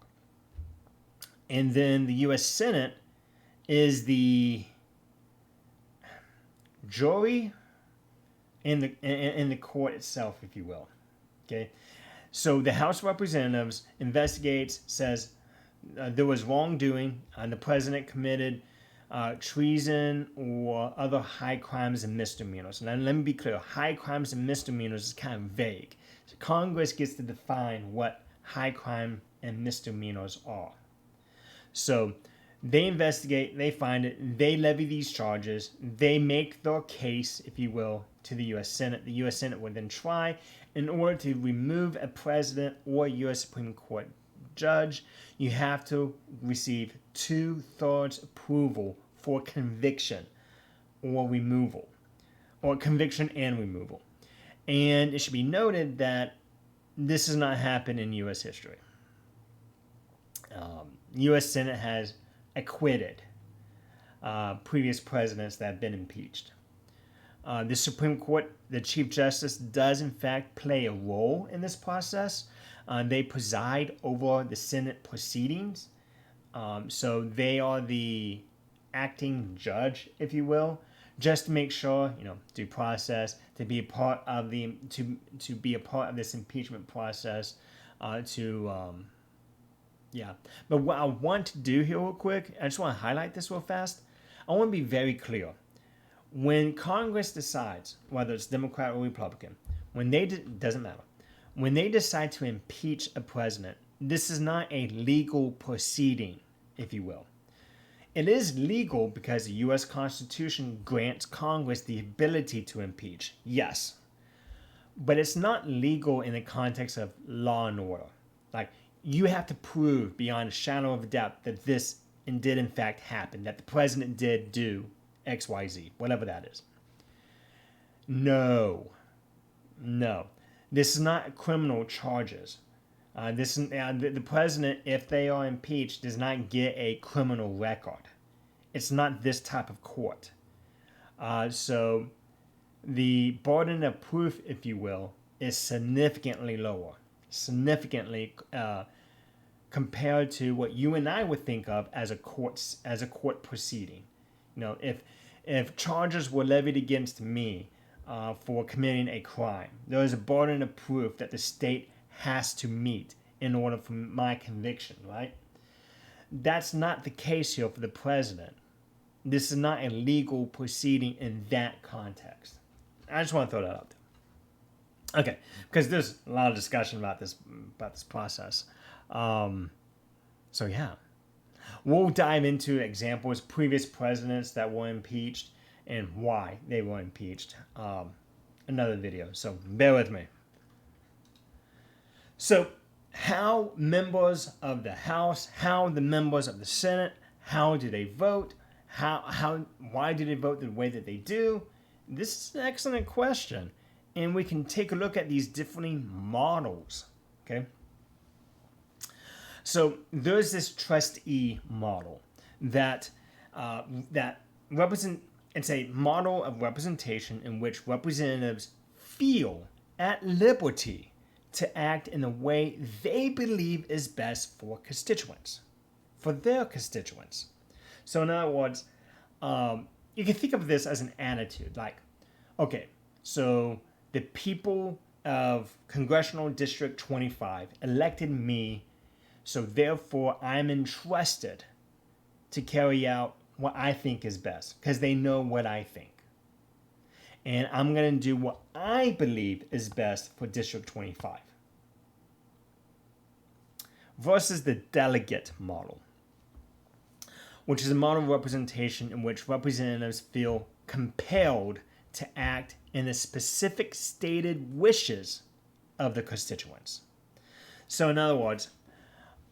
And then the U.S. Senate is the jury in the court itself, if you will. Okay. So the House of Representatives investigates, says there was wrongdoing, and the president committed treason or other high crimes and misdemeanors. Now, let me be clear. High crimes and misdemeanors is kind of vague. So Congress gets to define what high crime and misdemeanors are. So they investigate, they find it, they levy these charges, they make their case, if you will, to the U.S. Senate. The U.S. Senate would then try. In order to remove a president or U.S. Supreme Court judge, you have to receive 2/3 approval for conviction or removal, or conviction and removal. And it should be noted that this has not happened in U.S. history. U.S. Senate has acquitted previous presidents that have been impeached. The Supreme Court, the Chief Justice, does in fact play a role in this process. They preside over the Senate proceedings. So they are the acting judge, if you will, just to make sure, due process, to be a part of to be a part of this impeachment process, But what I want to do here real quick, I just want to highlight this real fast. I want to be very clear. When Congress decides, whether it's Democrat or Republican, doesn't matter. When they decide to impeach a president, this is not a legal proceeding, if you will. It is legal because the U.S. Constitution grants Congress the ability to impeach, yes. But it's not legal in the context of law and order. Like, you have to prove beyond a shadow of a doubt that this did in fact happen, that the president did do X, Y, Z, whatever that is. No. This is not criminal charges. The president, if they are impeached, does not get a criminal record. It's not this type of court. So the burden of proof, if you will, is significantly lower. Significantly compared to what you and I would think of as a court proceeding. If charges were levied against me for committing a crime, there is a burden of proof that the state has to meet in order for my conviction, right? That's not the case here for the president. This is not a legal proceeding in that context. I just want to throw that out there. Okay, because there's a lot of discussion about this process. So yeah, we'll dive into examples, previous presidents that were impeached, and why they were impeached. Another video, so bear with me. So, how members of the House, how the members of the Senate, how do they vote? Why do they vote the way that they do? This is an excellent question, and we can take a look at these different models. Okay. So there's this trustee model that represent. It's a model of representation in which representatives feel at liberty to act in the way they believe is best for their constituents. So in other words, you can think of this as an attitude. Like, okay, so the people of Congressional District 25 elected me, so therefore I'm entrusted to carry out what I think is best, because they know what I think. And I'm going to do what I believe is best for District 25. Versus the delegate model, which is a model of representation in which representatives feel compelled to act in the specific stated wishes of the constituents. So in other words,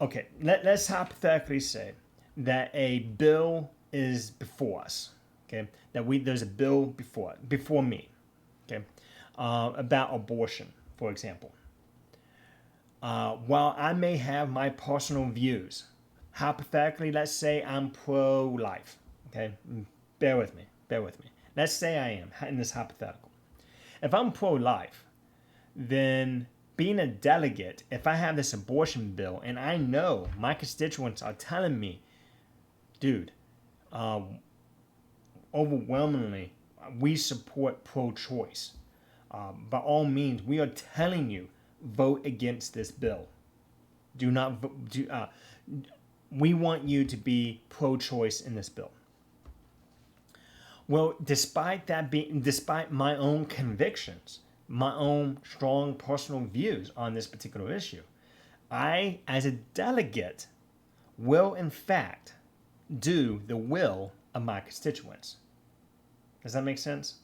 okay, let's hypothetically say that a bill is before us, okay, there's a bill before me, okay, about abortion, for example. While I may have my personal views, hypothetically, let's say I'm pro-life, okay, bear with me. Let's say I am in this hypothetical. If I'm pro-life, then being a delegate, if I have this abortion bill and I know my constituents are telling me, dude, overwhelmingly, we support pro-choice. By all means, we are telling you, vote against this bill. Do not vote. We want you to be pro-choice in this bill. Well, despite my own convictions, my own strong personal views on this particular issue, I, as a delegate, will in fact do the will of my constituents. Does that make sense?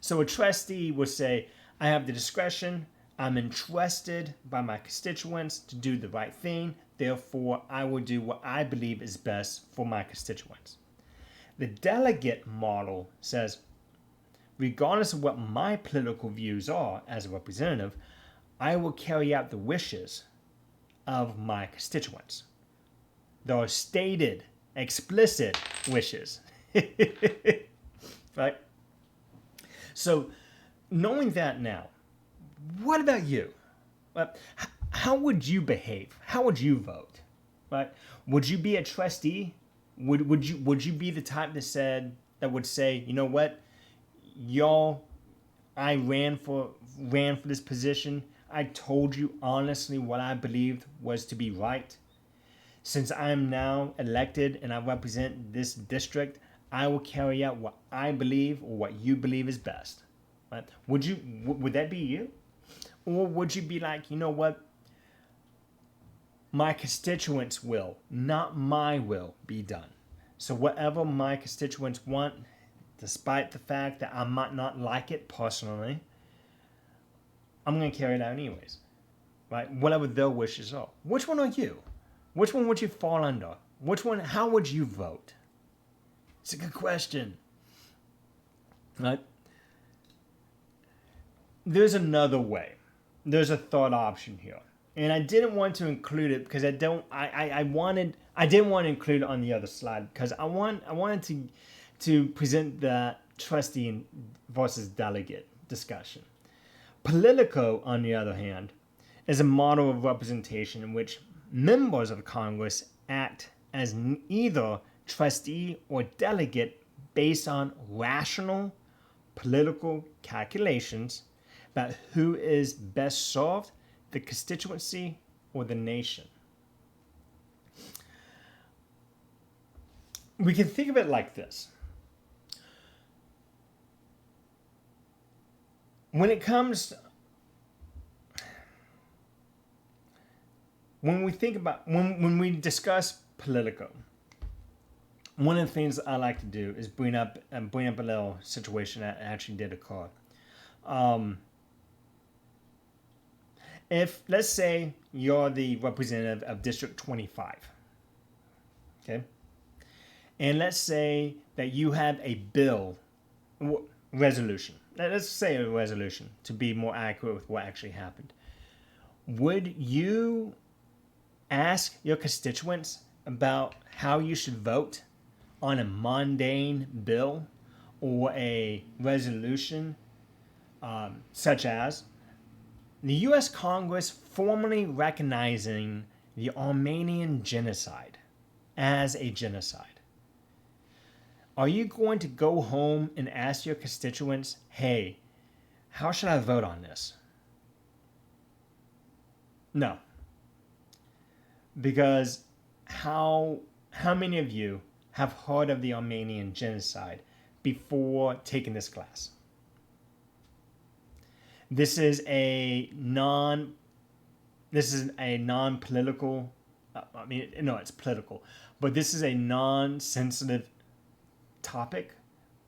So a trustee would say, I have the discretion, I'm entrusted by my constituents to do the right thing, therefore I will do what I believe is best for my constituents. The delegate model says, regardless of what my political views are as a representative, I will carry out the wishes of my constituents. There are stated, explicit wishes. Right? So, knowing that now, what about you? How would you behave? How would you vote? Right? Would you be a trustee? Would you be the type that would say, you know what, y'all, I ran for this position. I told you honestly what I believed was to be right. Since I am now elected and I represent this district, I will carry out what I believe or what you believe is best. Right? Would that be you? Or would you be like, you know what? My constituents' will, not my will, be done. So whatever my constituents want, despite the fact that I might not like it personally, I'm going to carry it out anyways. Right? Whatever their wishes are. Which one are you? Which one would you fall under? How would you vote? It's a good question. Right? There's another way. There's a third option here. And I didn't want to include it because I didn't want to include it on the other slide because I wanted to present the trustee versus delegate discussion. Politico, on the other hand, is a model of representation in which members of Congress act as either trustee or delegate based on rational political calculations about who is best served, the constituency or the nation. We can think of it like this. When it comes, when we think about, when we discuss Politico, one of the things I like to do is bring up a little situation that actually did occur. If, let's say, you're the representative of District 25, okay? And let's say that you have a bill, resolution. Let's say a resolution to be more accurate with what actually happened. Would you ask your constituents about how you should vote on a mundane bill or a resolution such as the U.S. Congress formally recognizing the Armenian genocide as a genocide? Are you going to go home and ask your constituents, hey, how should I vote on this? No. Because how many of you have heard of the Armenian genocide before taking this class? This is a non-political, it's political, but this is a non-sensitive topic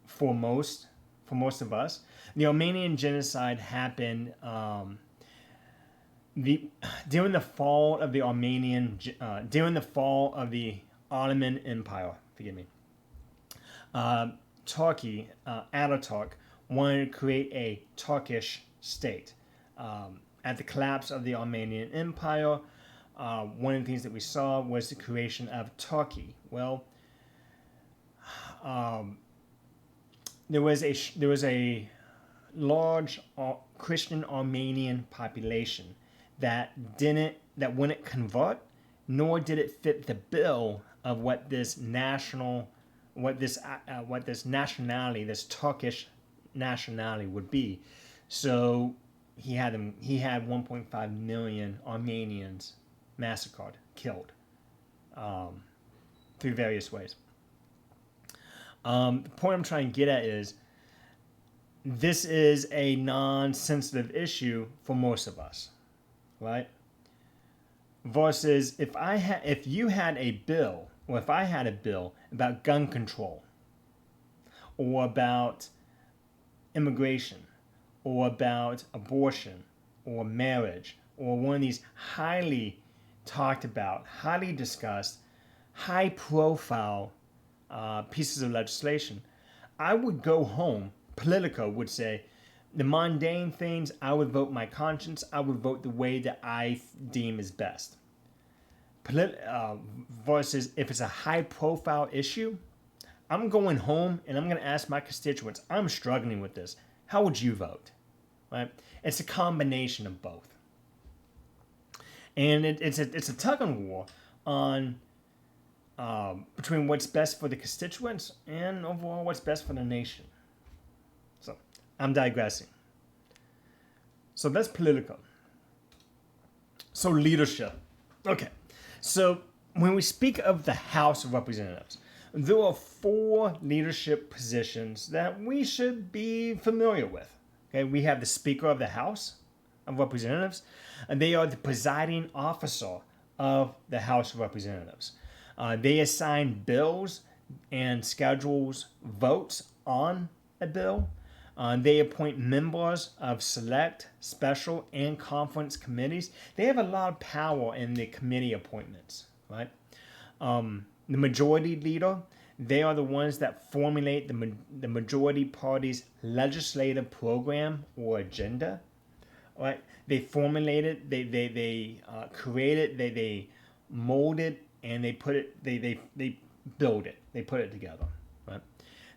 for most of us. The Armenian genocide happened during the fall of the Ottoman Empire. Forgive me. Turkey, Ataturk, wanted to create a Turkish state. At the collapse of the Armenian Empire, one of the things that we saw was the creation of Turkey. Well, there was a large Christian Armenian population that wouldn't convert, nor did it fit the bill of what this Turkish nationality would be. So he had 1.5 million Armenians massacred, killed, through various ways. The point I'm trying to get at is this is a non-sensitive issue for most of us, right? Versus if I had a bill about gun control, or about immigration, or about abortion, or marriage, or one of these highly talked about, highly discussed, high-profile pieces of legislation, I would go home. Politico would say, the mundane things, I would vote my conscience. I would vote the way that I deem is best. Versus if it's a high-profile issue, I'm going home and I'm going to ask my constituents, I'm struggling with this. How would you vote? Right? It's a combination of both. And it's a tug of war on between what's best for the constituents and overall what's best for the nation. So I'm digressing. So that's Politico. So leadership. Okay. So when we speak of the House of Representatives, there are 4 leadership positions that we should be familiar with. Okay, we have the Speaker of the House of Representatives, and they are the presiding officer of the House of Representatives. They assign bills and schedules votes on a bill. They appoint members of select, special, and conference committees. They have a lot of power in the committee appointments, right? The majority leader, they are the ones that formulate the majority party's legislative program or agenda, right? They formulate it, they create it, they mold it, and they build it, they put it together, right?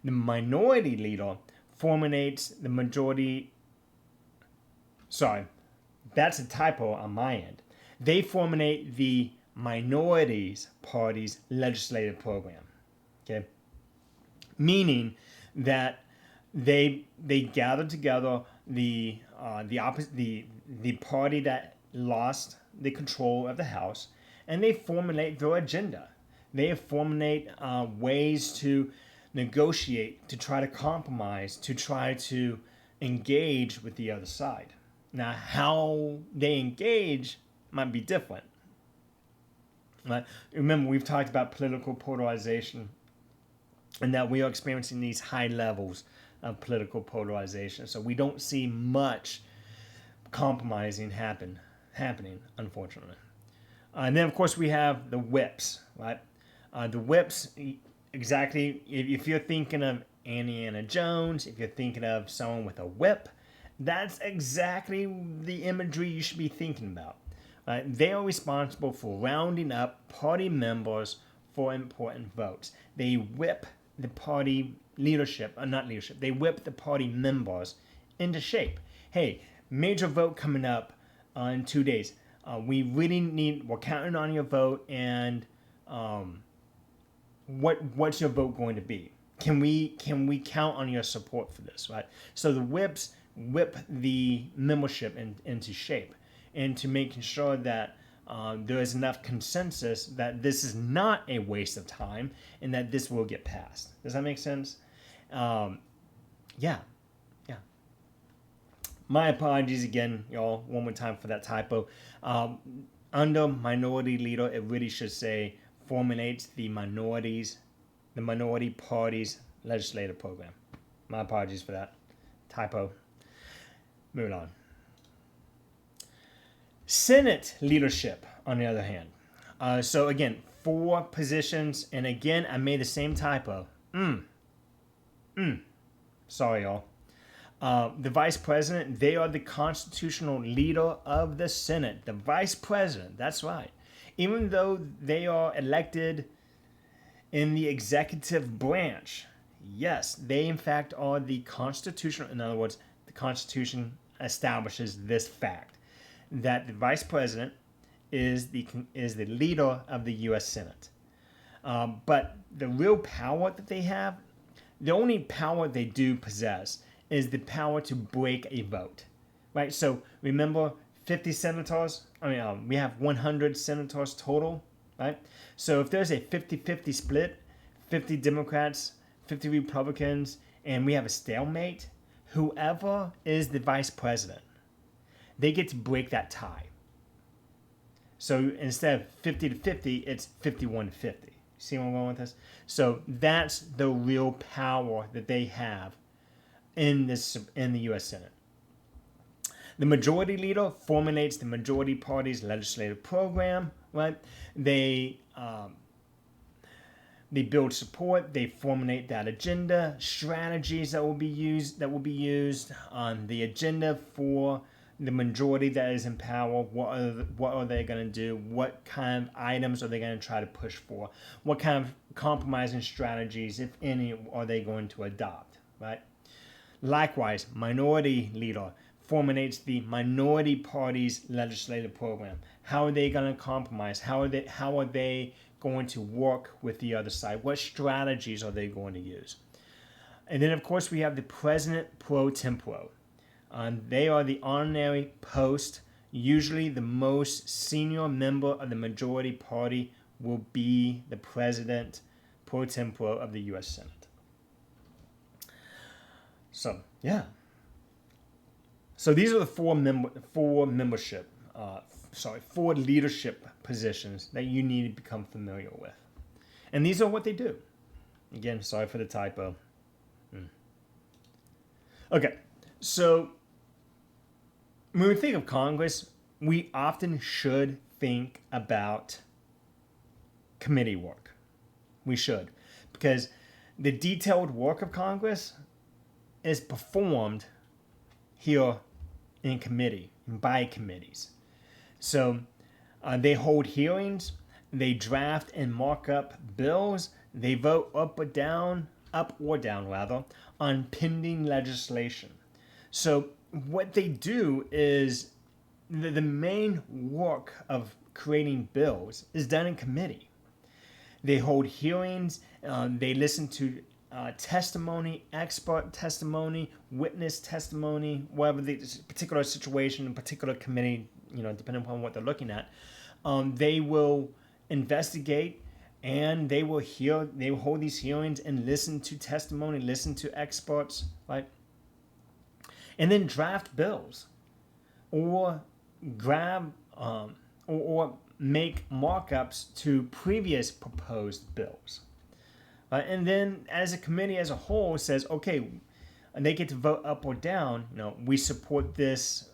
The minority leader formulates the majority. Sorry, that's a typo on my end. They formulate the minorities party's legislative program. Okay, meaning that they gather together the party that lost the control of the House, and they formulate their agenda. They formulate ways to negotiate, to try to compromise, to try to engage with the other side. Now, how they engage might be different. Right? Remember, we've talked about political polarization and that we are experiencing these high levels of political polarization. So we don't see much compromising happening, unfortunately. And then, of course, we have the whips, right? The whips, exactly, if you're thinking of Indiana Jones, if you're thinking of someone with a whip, that's exactly the imagery you should be thinking about. They are responsible for rounding up party members for important votes. They whip the party leadership, they whip the party members into shape. Hey, major vote coming up in 2 days. We're counting on your vote, and what's your vote going to be? Can we count on your support for this, right? So the whips whip the membership into shape, into making sure that there is enough consensus that this is not a waste of time and that this will get passed. Does that make sense? Yeah. My apologies again, y'all, one more time for that typo. Under minority leader, it really should say formulates the minority party's legislative program. My apologies for that typo. Moving on. Senate leadership, on the other hand. So again, 4 positions, and again, I made the same typo. Sorry, y'all. The vice president, they are the constitutional leader of the Senate. The vice president, that's right. Even though they are elected in the executive branch, yes, they in fact are the constitutional, in other words, the Constitution establishes this fact, that the vice president is the leader of the U.S. Senate. But the real power that they have, the only power they do possess is the power to break a vote, right? So remember, 50 senators, we have 100 senators total, right? So if there's a 50-50 split, 50 Democrats, 50 Republicans, and we have a stalemate, whoever is the vice president, they get to break that tie. So instead of 50-50, it's 51-50. See where I'm going with this? So that's the real power that they have in the U.S. Senate. The majority leader formulates the majority party's legislative program, right? They build support. They formulate that agenda, strategies that will be used on the agenda for the majority that is in power. What are they going to do? What kind of items are they going to try to push for? What kind of compromising strategies, if any, are they going to adopt, right? Likewise, minority leader formulates the minority party's legislative program. How are they going to compromise? How are they going to work with the other side? What strategies are they going to use? And then, of course, we have the president pro tempore. They are the honorary post. Usually, the most senior member of the majority party will be the president pro tempore of the U.S. Senate. So, yeah. So these are the four leadership positions that you need to become familiar with. And these are what they do. Again, sorry for the typo. Okay, so when we think of Congress, we often should think about committee work. We should. Because the detailed work of Congress is performed here in committee, by committees. So they hold hearings, they draft and mark up bills, they vote up or down on pending legislation. So what they do is the main work of creating bills is done in committee. They hold hearings, they listen to testimony, expert testimony, witness testimony, whatever the particular situation, particular committee, depending upon what they're looking at. They will investigate, and they will hold these hearings and listen to testimony, listen to experts, right? And then draft bills, or grab or make markups to previous proposed bills. And then as a committee as a whole says, okay, and they get to vote up or down, we support this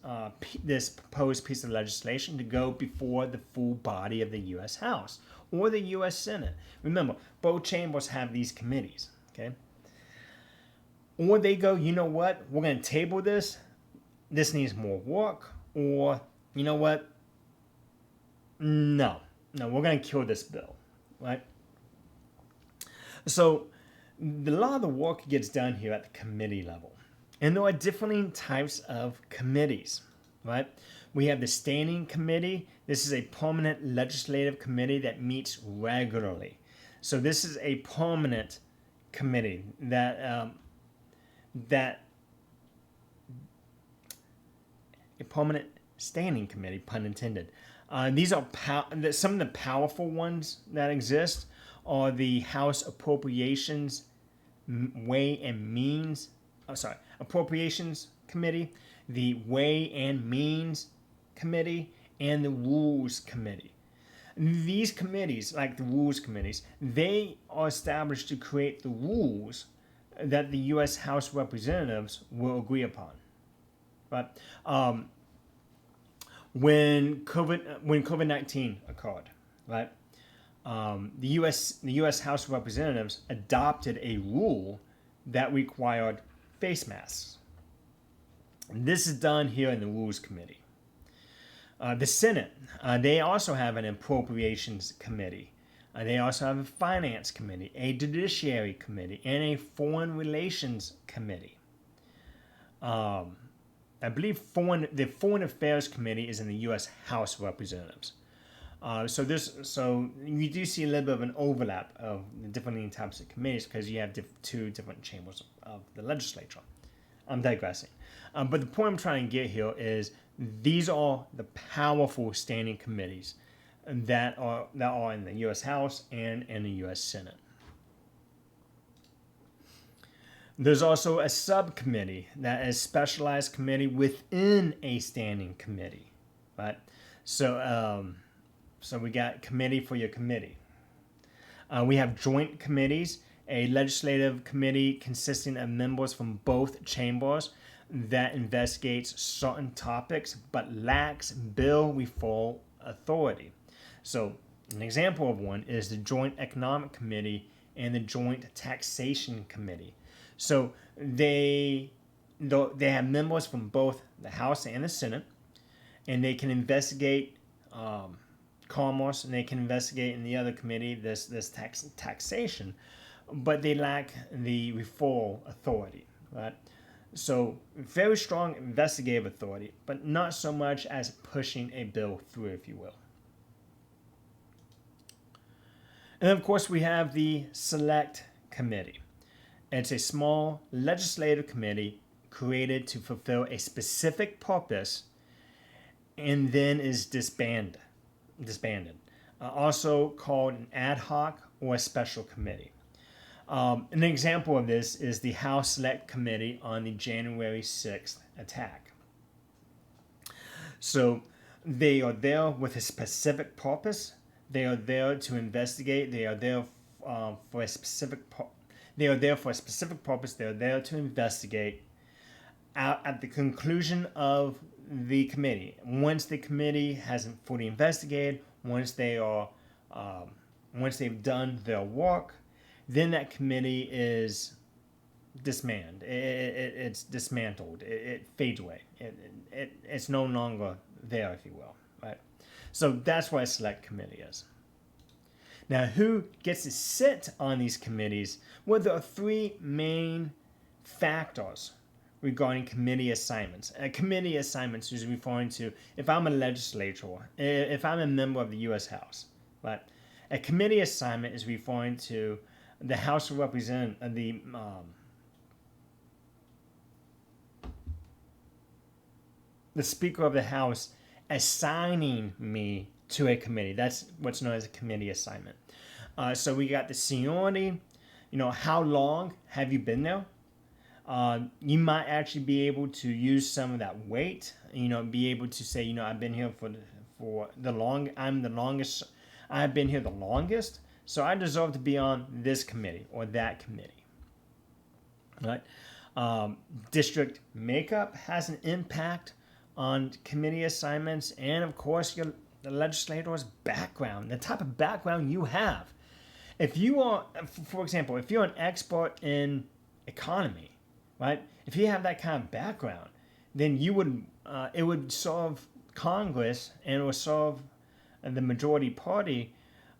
this proposed piece of legislation to go before the full body of the U.S. House or the U.S. Senate. Remember, both chambers have these committees, okay? Or they go, you know what, we're going to table this. This needs more work. Or, you know what, no, we're going to kill this bill, right? So a lot of the work gets done here at the committee level. And there are different types of committees, right? We have the Standing Committee. This is a permanent legislative committee that meets regularly. So this is a permanent committee that a permanent standing committee, pun intended. These are some of the powerful ones that exist are the House Appropriations Appropriations Committee, the Way and Means Committee, and the Rules Committee. These committees, like the Rules Committees, they are established to create the rules that the U.S. House of Representatives will agree upon. Right? When COVID-19 occurred, right? The U.S. House of Representatives adopted a rule that required face masks. And this is done here in the Rules Committee. The Senate, they also have an Appropriations Committee. They also have a Finance Committee, a Judiciary Committee, and a Foreign Relations Committee. I believe the Foreign Affairs Committee is in the U.S. House of Representatives. So you do see a little bit of an overlap of the different types of committees because you have two different chambers of the legislature. I'm digressing. But the point I'm trying to get here is these are the powerful standing committees that are in the U.S. House and in the U.S. Senate. There's also a subcommittee that is a specialized committee within a standing committee, right? So we got committee for your committee. We have joint committees, a legislative committee consisting of members from both chambers that investigates certain topics but lacks bill referral authority. So an example of one is the Joint Economic Committee and the Joint Taxation Committee. So they have members from both the House and the Senate, and they can investigate commerce, and they can investigate in the other committee this taxation, but they lack the referral authority, right? So very strong investigative authority, but not so much as pushing a bill through, if you will. And of course, we have the Select Committee. It's a small legislative committee created to fulfill a specific purpose and then is disbanded. Also called an ad hoc or a special committee. An example of this is the House Select Committee on the January 6th attack. So they are there with a specific purpose. They are there to investigate. They are there for a specific purpose. They are there for a specific purpose. They are there to investigate. At the conclusion of the committee, once the committee hasn't fully investigated, once they've done their work, then that committee is disbanded. It's dismantled. It fades away. It's no longer there, if you will, right? So that's what a select committee is. Now, who gets to sit on these committees? Well, there are three main factors regarding committee assignments. Committee assignments is referring to if I'm a legislator, if I'm a member of the U.S. House, right? A committee assignment is referring to the House of Representatives, the Speaker of the House assigning me to a committee. That's what's known as a committee assignment. So we got the seniority, how long have you been there? You might actually be able to use some of that weight, be able to say, I've been here I've been here the longest, so I deserve to be on this committee or that committee, right? District makeup has an impact on committee assignments, and of course, the legislator's background, the type of background you have. If you are, for example, if you're an expert in economy, right? If you have that kind of background, then it would serve Congress and it would serve the majority party.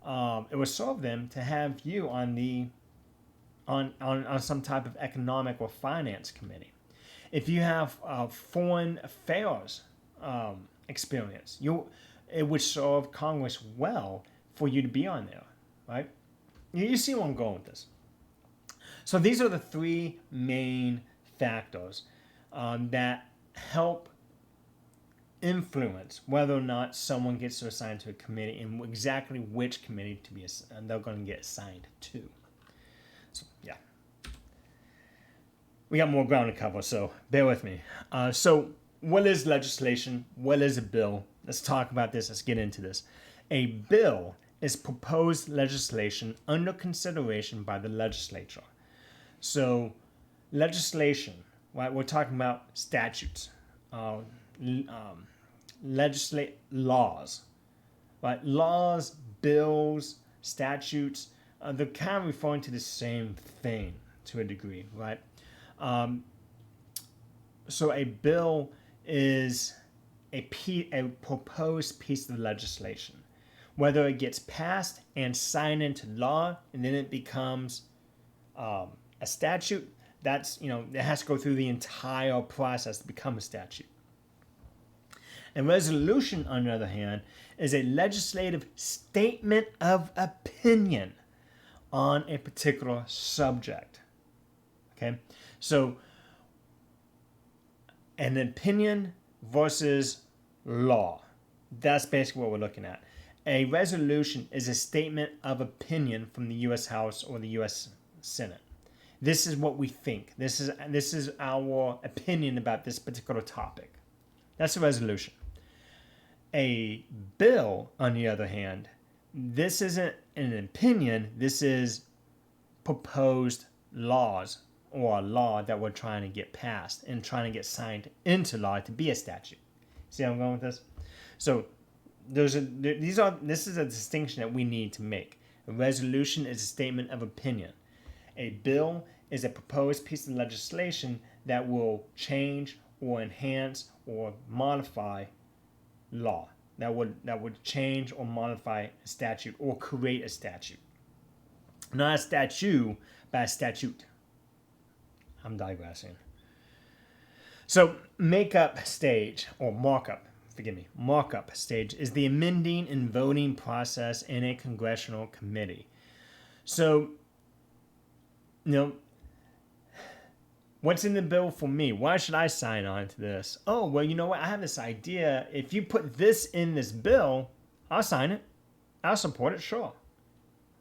It would serve them to have you on some type of economic or finance committee. If you have foreign affairs experience, it would serve Congress well for you to be on there, right? You see where I'm going with this. So these are the three main factors that help influence whether or not someone gets assigned to a committee and exactly which committee they're going to get assigned to. So, yeah. We got more ground to cover, so bear with me. So what is legislation? What is a bill? Let's talk about this. Let's get into this. A bill is proposed legislation under consideration by the legislature. So legislation, right? We're talking about statutes, laws, right? Laws, bills, statutes, they're kind of referring to the same thing to a degree, right? So a bill is a proposed piece of legislation. Whether it gets passed and signed into law and then it becomes a statute, it has to go through the entire process to become a statute. A resolution, on the other hand, is a legislative statement of opinion on a particular subject. Okay? So, an opinion versus law. That's basically what we're looking at. A resolution is a statement of opinion from the U.S. House or the U.S. Senate. This is what we think. This is our opinion about this particular topic. That's a resolution. A bill, on the other hand, this isn't an opinion. This is proposed laws or a law that we're trying to get passed and trying to get signed into law to be a statute. See how I'm going with this? So this is a distinction that we need to make. A resolution is a statement of opinion. A bill is a proposed piece of legislation that will change or enhance or modify law. That would change or modify a statute or create a statute. Not a statue, but a statute. I'm digressing. So markup stage is the amending and voting process in a congressional committee. So, what's in the bill for me? Why should I sign on to this? Oh, well, you know what? I have this idea. If you put this in this bill, I'll sign it. I'll support it, sure.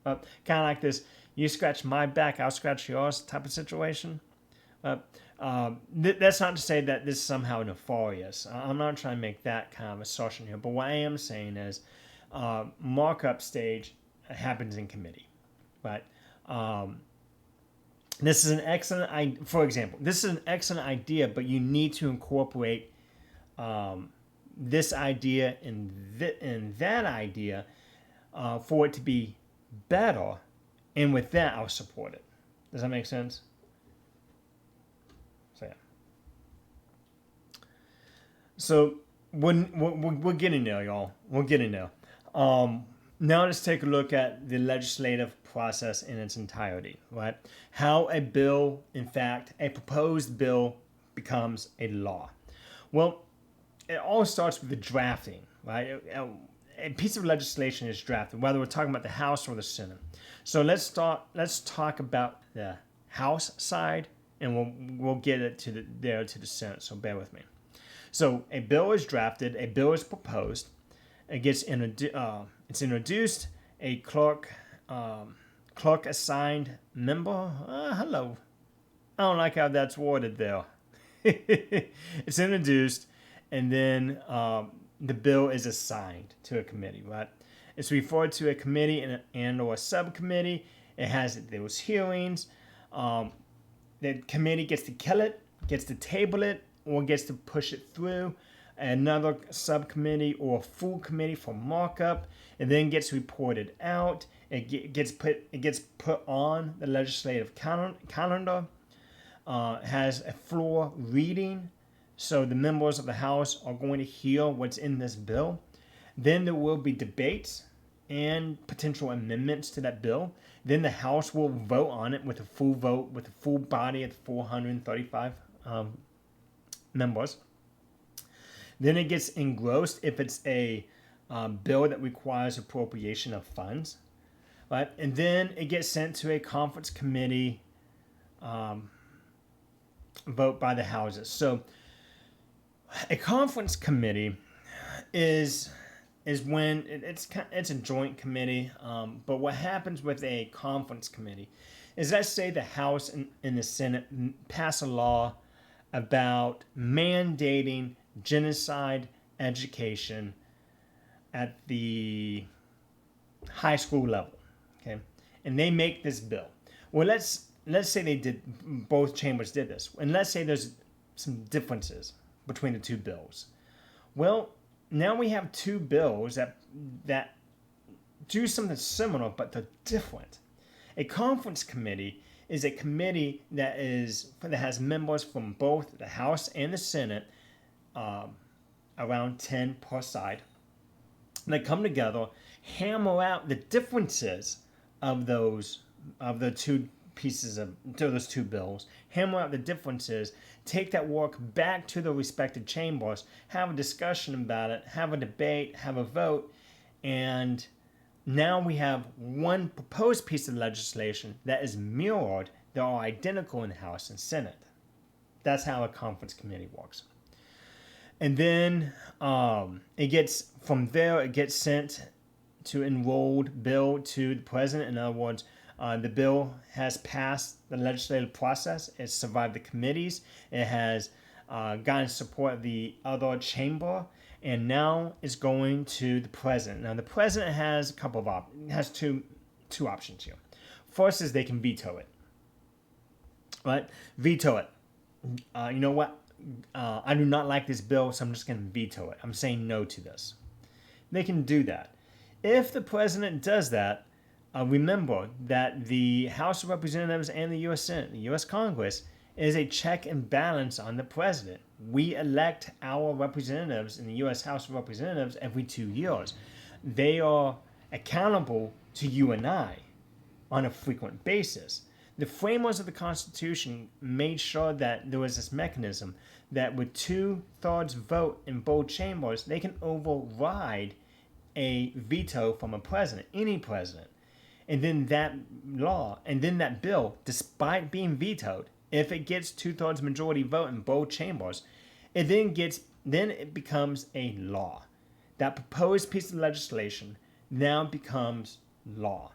Kind of like this, you scratch my back, I'll scratch yours type of situation. That's not to say that this is somehow nefarious. I'm not trying to make that kind of assertion here. But what I am saying is markup stage happens in committee. Right? This is an excellent idea. For example, this is an excellent idea, but you need to incorporate this idea and that idea for it to be better. And with that, I'll support it. Does that make sense? So, yeah. So, we're getting there, y'all. We're getting there. Now let's take a look at the legislative process in its entirety, right? How a bill, in fact, a proposed bill becomes a law. Well, it all starts with the drafting, right? A piece of legislation is drafted, whether we're talking about the House or the Senate. So let's talk about the House side, and we'll get it to the Senate. So bear with me. So a bill is drafted, a bill is proposed, it gets it's introduced. A clerk assigned member. Hello. I don't like how that's worded there. It's introduced, and then the bill is assigned to a committee, right? It's referred to a committee and or a subcommittee. It has those hearings. The committee gets to kill it, gets to table it, or gets to push it through another subcommittee or full committee for markup. It then gets reported out. It gets put on the legislative calendar. Has a floor reading, so the members of the House are going to hear what's in this bill. Then there will be debates and potential amendments to that bill. Then the House will vote on it with a full vote, with a full body of 435 members. Then it gets engrossed if it's a bill that requires appropriation of funds, right? And then it gets sent to a conference committee vote by the houses. So a conference committee is when it's a joint committee. But what happens with a conference committee is, let's say the House and the Senate pass a law about mandating genocide education at the high school level, okay? And they make this bill. Well, let's say both chambers did this, and let's say there's some differences between the two bills. Well, now we have two bills that do something similar, but they're different. A conference committee is a committee that has members from both the House and the Senate, around 10 per side. They come together, hammer out the differences of those two bills, hammer out the differences, take that work back to the respective chambers, have a discussion about it, have a debate, have a vote, and now we have one proposed piece of legislation that is mirrored, that are identical in the House and Senate. That's how a conference committee works. And then it gets sent to enrolled bill to the president. In other words, the bill has passed the legislative process. It's survived the committees. It has gotten support of the other chamber, and now it's going to the president. Now the president has two options here. First is they can veto it. Right? Veto it. You know what? I do not like this bill, so I'm just going to veto it. I'm saying no to this. They can do that. If the president does that, remember that the House of Representatives and the U.S. Senate, the U.S. Congress, is a check and balance on the president. We elect our representatives in the U.S. House of Representatives every 2 years. They are accountable to you and I on a frequent basis. The framers of the Constitution made sure that there was this mechanism that with 2/3 vote in both chambers, they can override a veto from a president, any president. And then that bill, despite being vetoed, if it gets 2/3 majority vote in both chambers, it then becomes a law. That proposed piece of legislation now becomes law.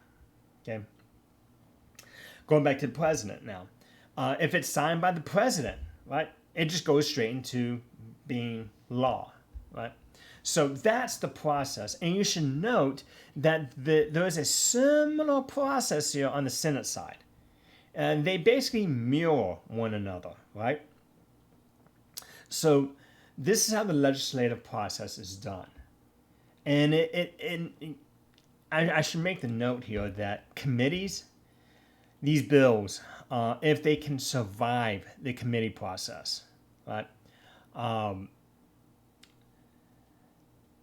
Okay. Going back to the president now. If it's signed by the president, right, it just goes straight into being law, right? So that's the process. And you should note that there is a similar process here on the Senate side. And they basically mirror one another, right? So this is how the legislative process is done. And I should make the note here that committees, these bills, if they can survive the committee process, right?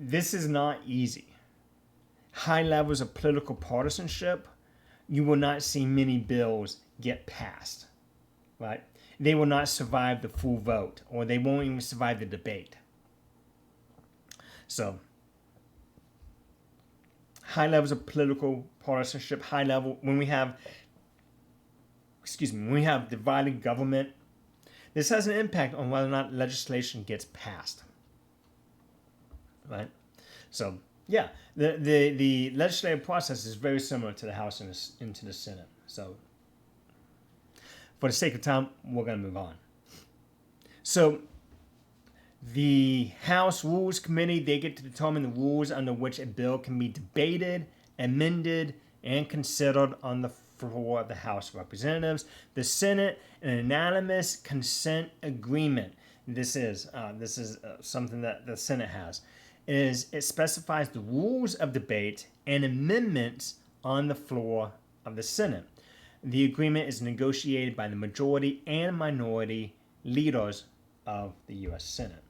This is not easy. High levels of political partisanship, you will not see many bills get passed, right? they will not survive the full vote, or they won't even survive the debate. So, high levels of political partisanship, high level, when we have divided government, this has an impact on whether or not legislation gets passed. Right? So, yeah, the legislative process is very similar to the House and to the Senate. So, for the sake of time, we're going to move on. So, the House Rules Committee, they get to determine the rules under which a bill can be debated, amended, and considered on the floor of the House of Representatives. The Senate, an unanimous consent agreement. This is something that the Senate has. It specifies the rules of debate and amendments on the floor of the Senate. The agreement is negotiated by the majority and minority leaders of the U.S. Senate.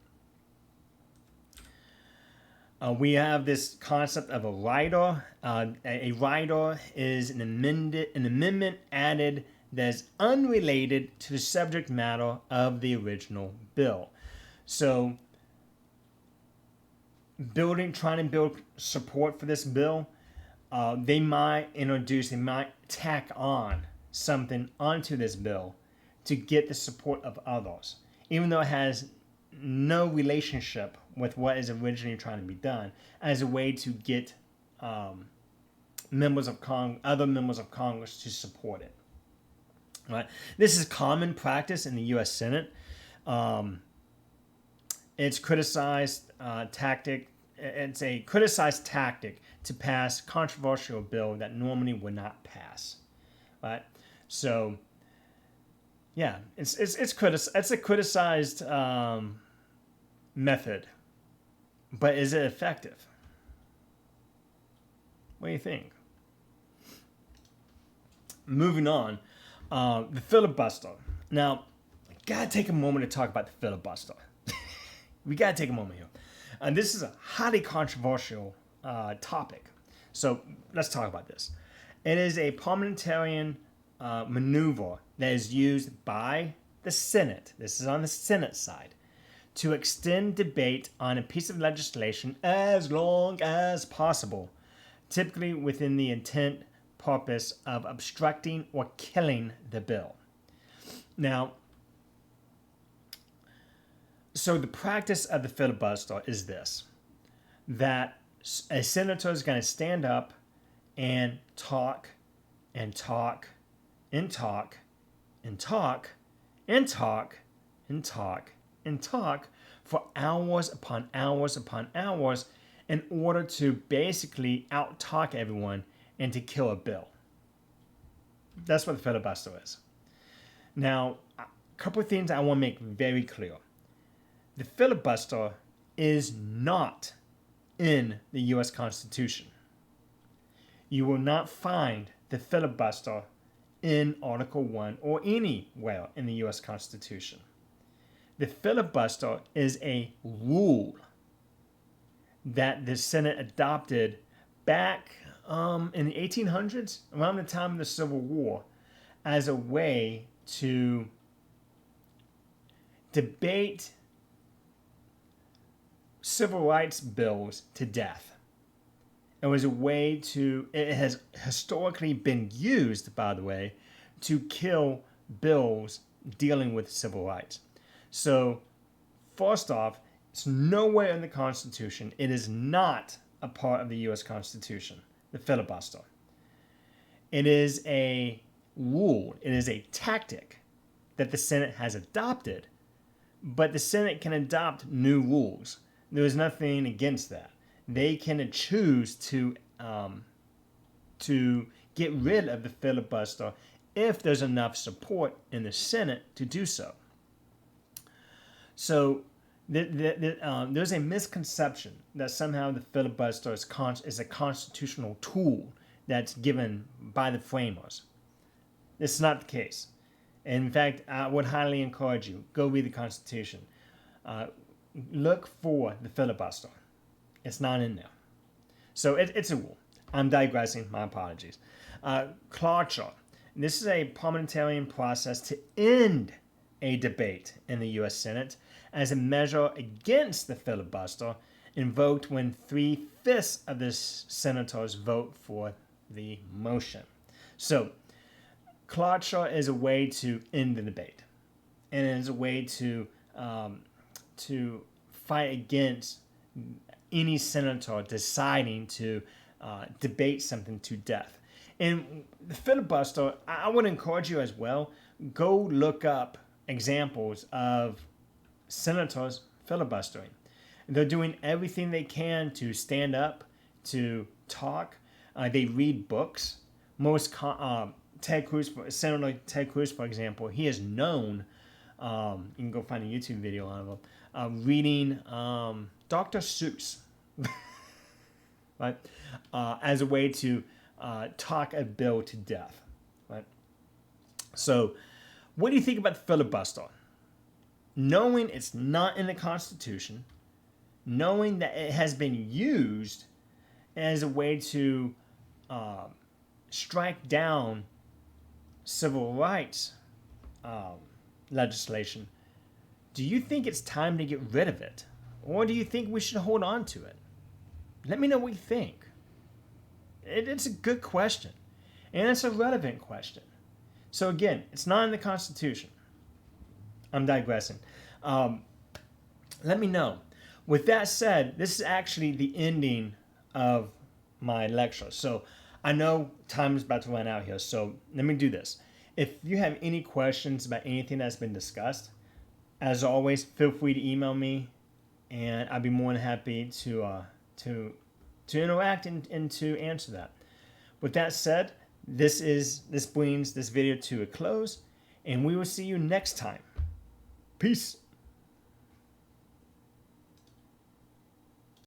We have this concept of a rider. A rider is an amendment added that is unrelated to the subject matter of the original bill. So, trying to build support for this bill, they might tack on something onto this bill to get the support of others, even though it has no relationship with what is originally trying to be done, as a way to get other members of Congress to support it. Right? This is common practice in the U.S. Senate. It's criticized tactic. It's a criticized tactic to pass controversial bill that normally would not pass. Right? So, yeah, it's a criticized method, but is it effective? What do you think? Moving on, the filibuster. Now, I gotta take a moment to talk about the filibuster. We gotta take a moment here. And this is a highly controversial topic. So let's talk about this. It is a parliamentarian maneuver that is used by the Senate. This is on the Senate side, to extend debate on a piece of legislation as long as possible, typically within the intent purpose of obstructing or killing the bill. Now, so the practice of the filibuster is this, that a senator is going to stand up and talk and talk and talk and talk and talk and talk and talk for hours upon hours upon hours in order to basically out-talk everyone and to kill a bill. That's what the filibuster is. Now, a couple of things I want to make very clear. The filibuster is not in the U.S. Constitution. You will not find the filibuster in Article 1 or anywhere in the U.S. Constitution. The filibuster is a rule that the Senate adopted back in the 1800s, around the time of the Civil War, as a way to debate civil rights bills to death. It was a way it has historically been used, by the way, to kill bills dealing with civil rights. So, first off, it's nowhere in the Constitution. It is not a part of the U.S. Constitution, the filibuster. It is a rule, it is a tactic that the Senate has adopted, but the Senate can adopt new rules. There is nothing against that. They can choose to get rid of the filibuster if there's enough support in the Senate to do so. So there's a misconception that somehow the filibuster is a constitutional tool that's given by the framers. This is not the case. In fact, I would highly encourage you, go read the Constitution. Look for the filibuster. It's not in there. So it's a rule. I'm digressing. My apologies. Cloture. This is a parliamentarian process to end a debate in the U.S. Senate as a measure against the filibuster invoked when 3/5 of the senators vote for the motion. So, cloture is a way to end the debate, and it is a way to fight against any senator deciding to debate something to death. And the filibuster, I would encourage you as well, go look up examples of senators filibustering. They're doing everything they can to stand up, to talk. They read books. Ted Cruz, Senator Ted Cruz, for example, he is known. You can go find a YouTube video of him reading Dr. Seuss, right, as a way to talk a bill to death, right? So, what do you think about the filibuster? Knowing it's not in the Constitution, knowing that it has been used as a way to strike down civil rights legislation, do you think it's time to get rid of it? Or do you think we should hold on to it? Let me know what you think. It's a good question. And it's a relevant question. So again, it's not in the Constitution. I'm digressing. Let me know. With that said, this is actually the ending of my lecture. So I know time is about to run out here. So let me do this. If you have any questions about anything that's been discussed, as always, feel free to email me, and I'd be more than happy to interact and to answer that. With that said, this brings this video to a close, and we will see you next time. Peace.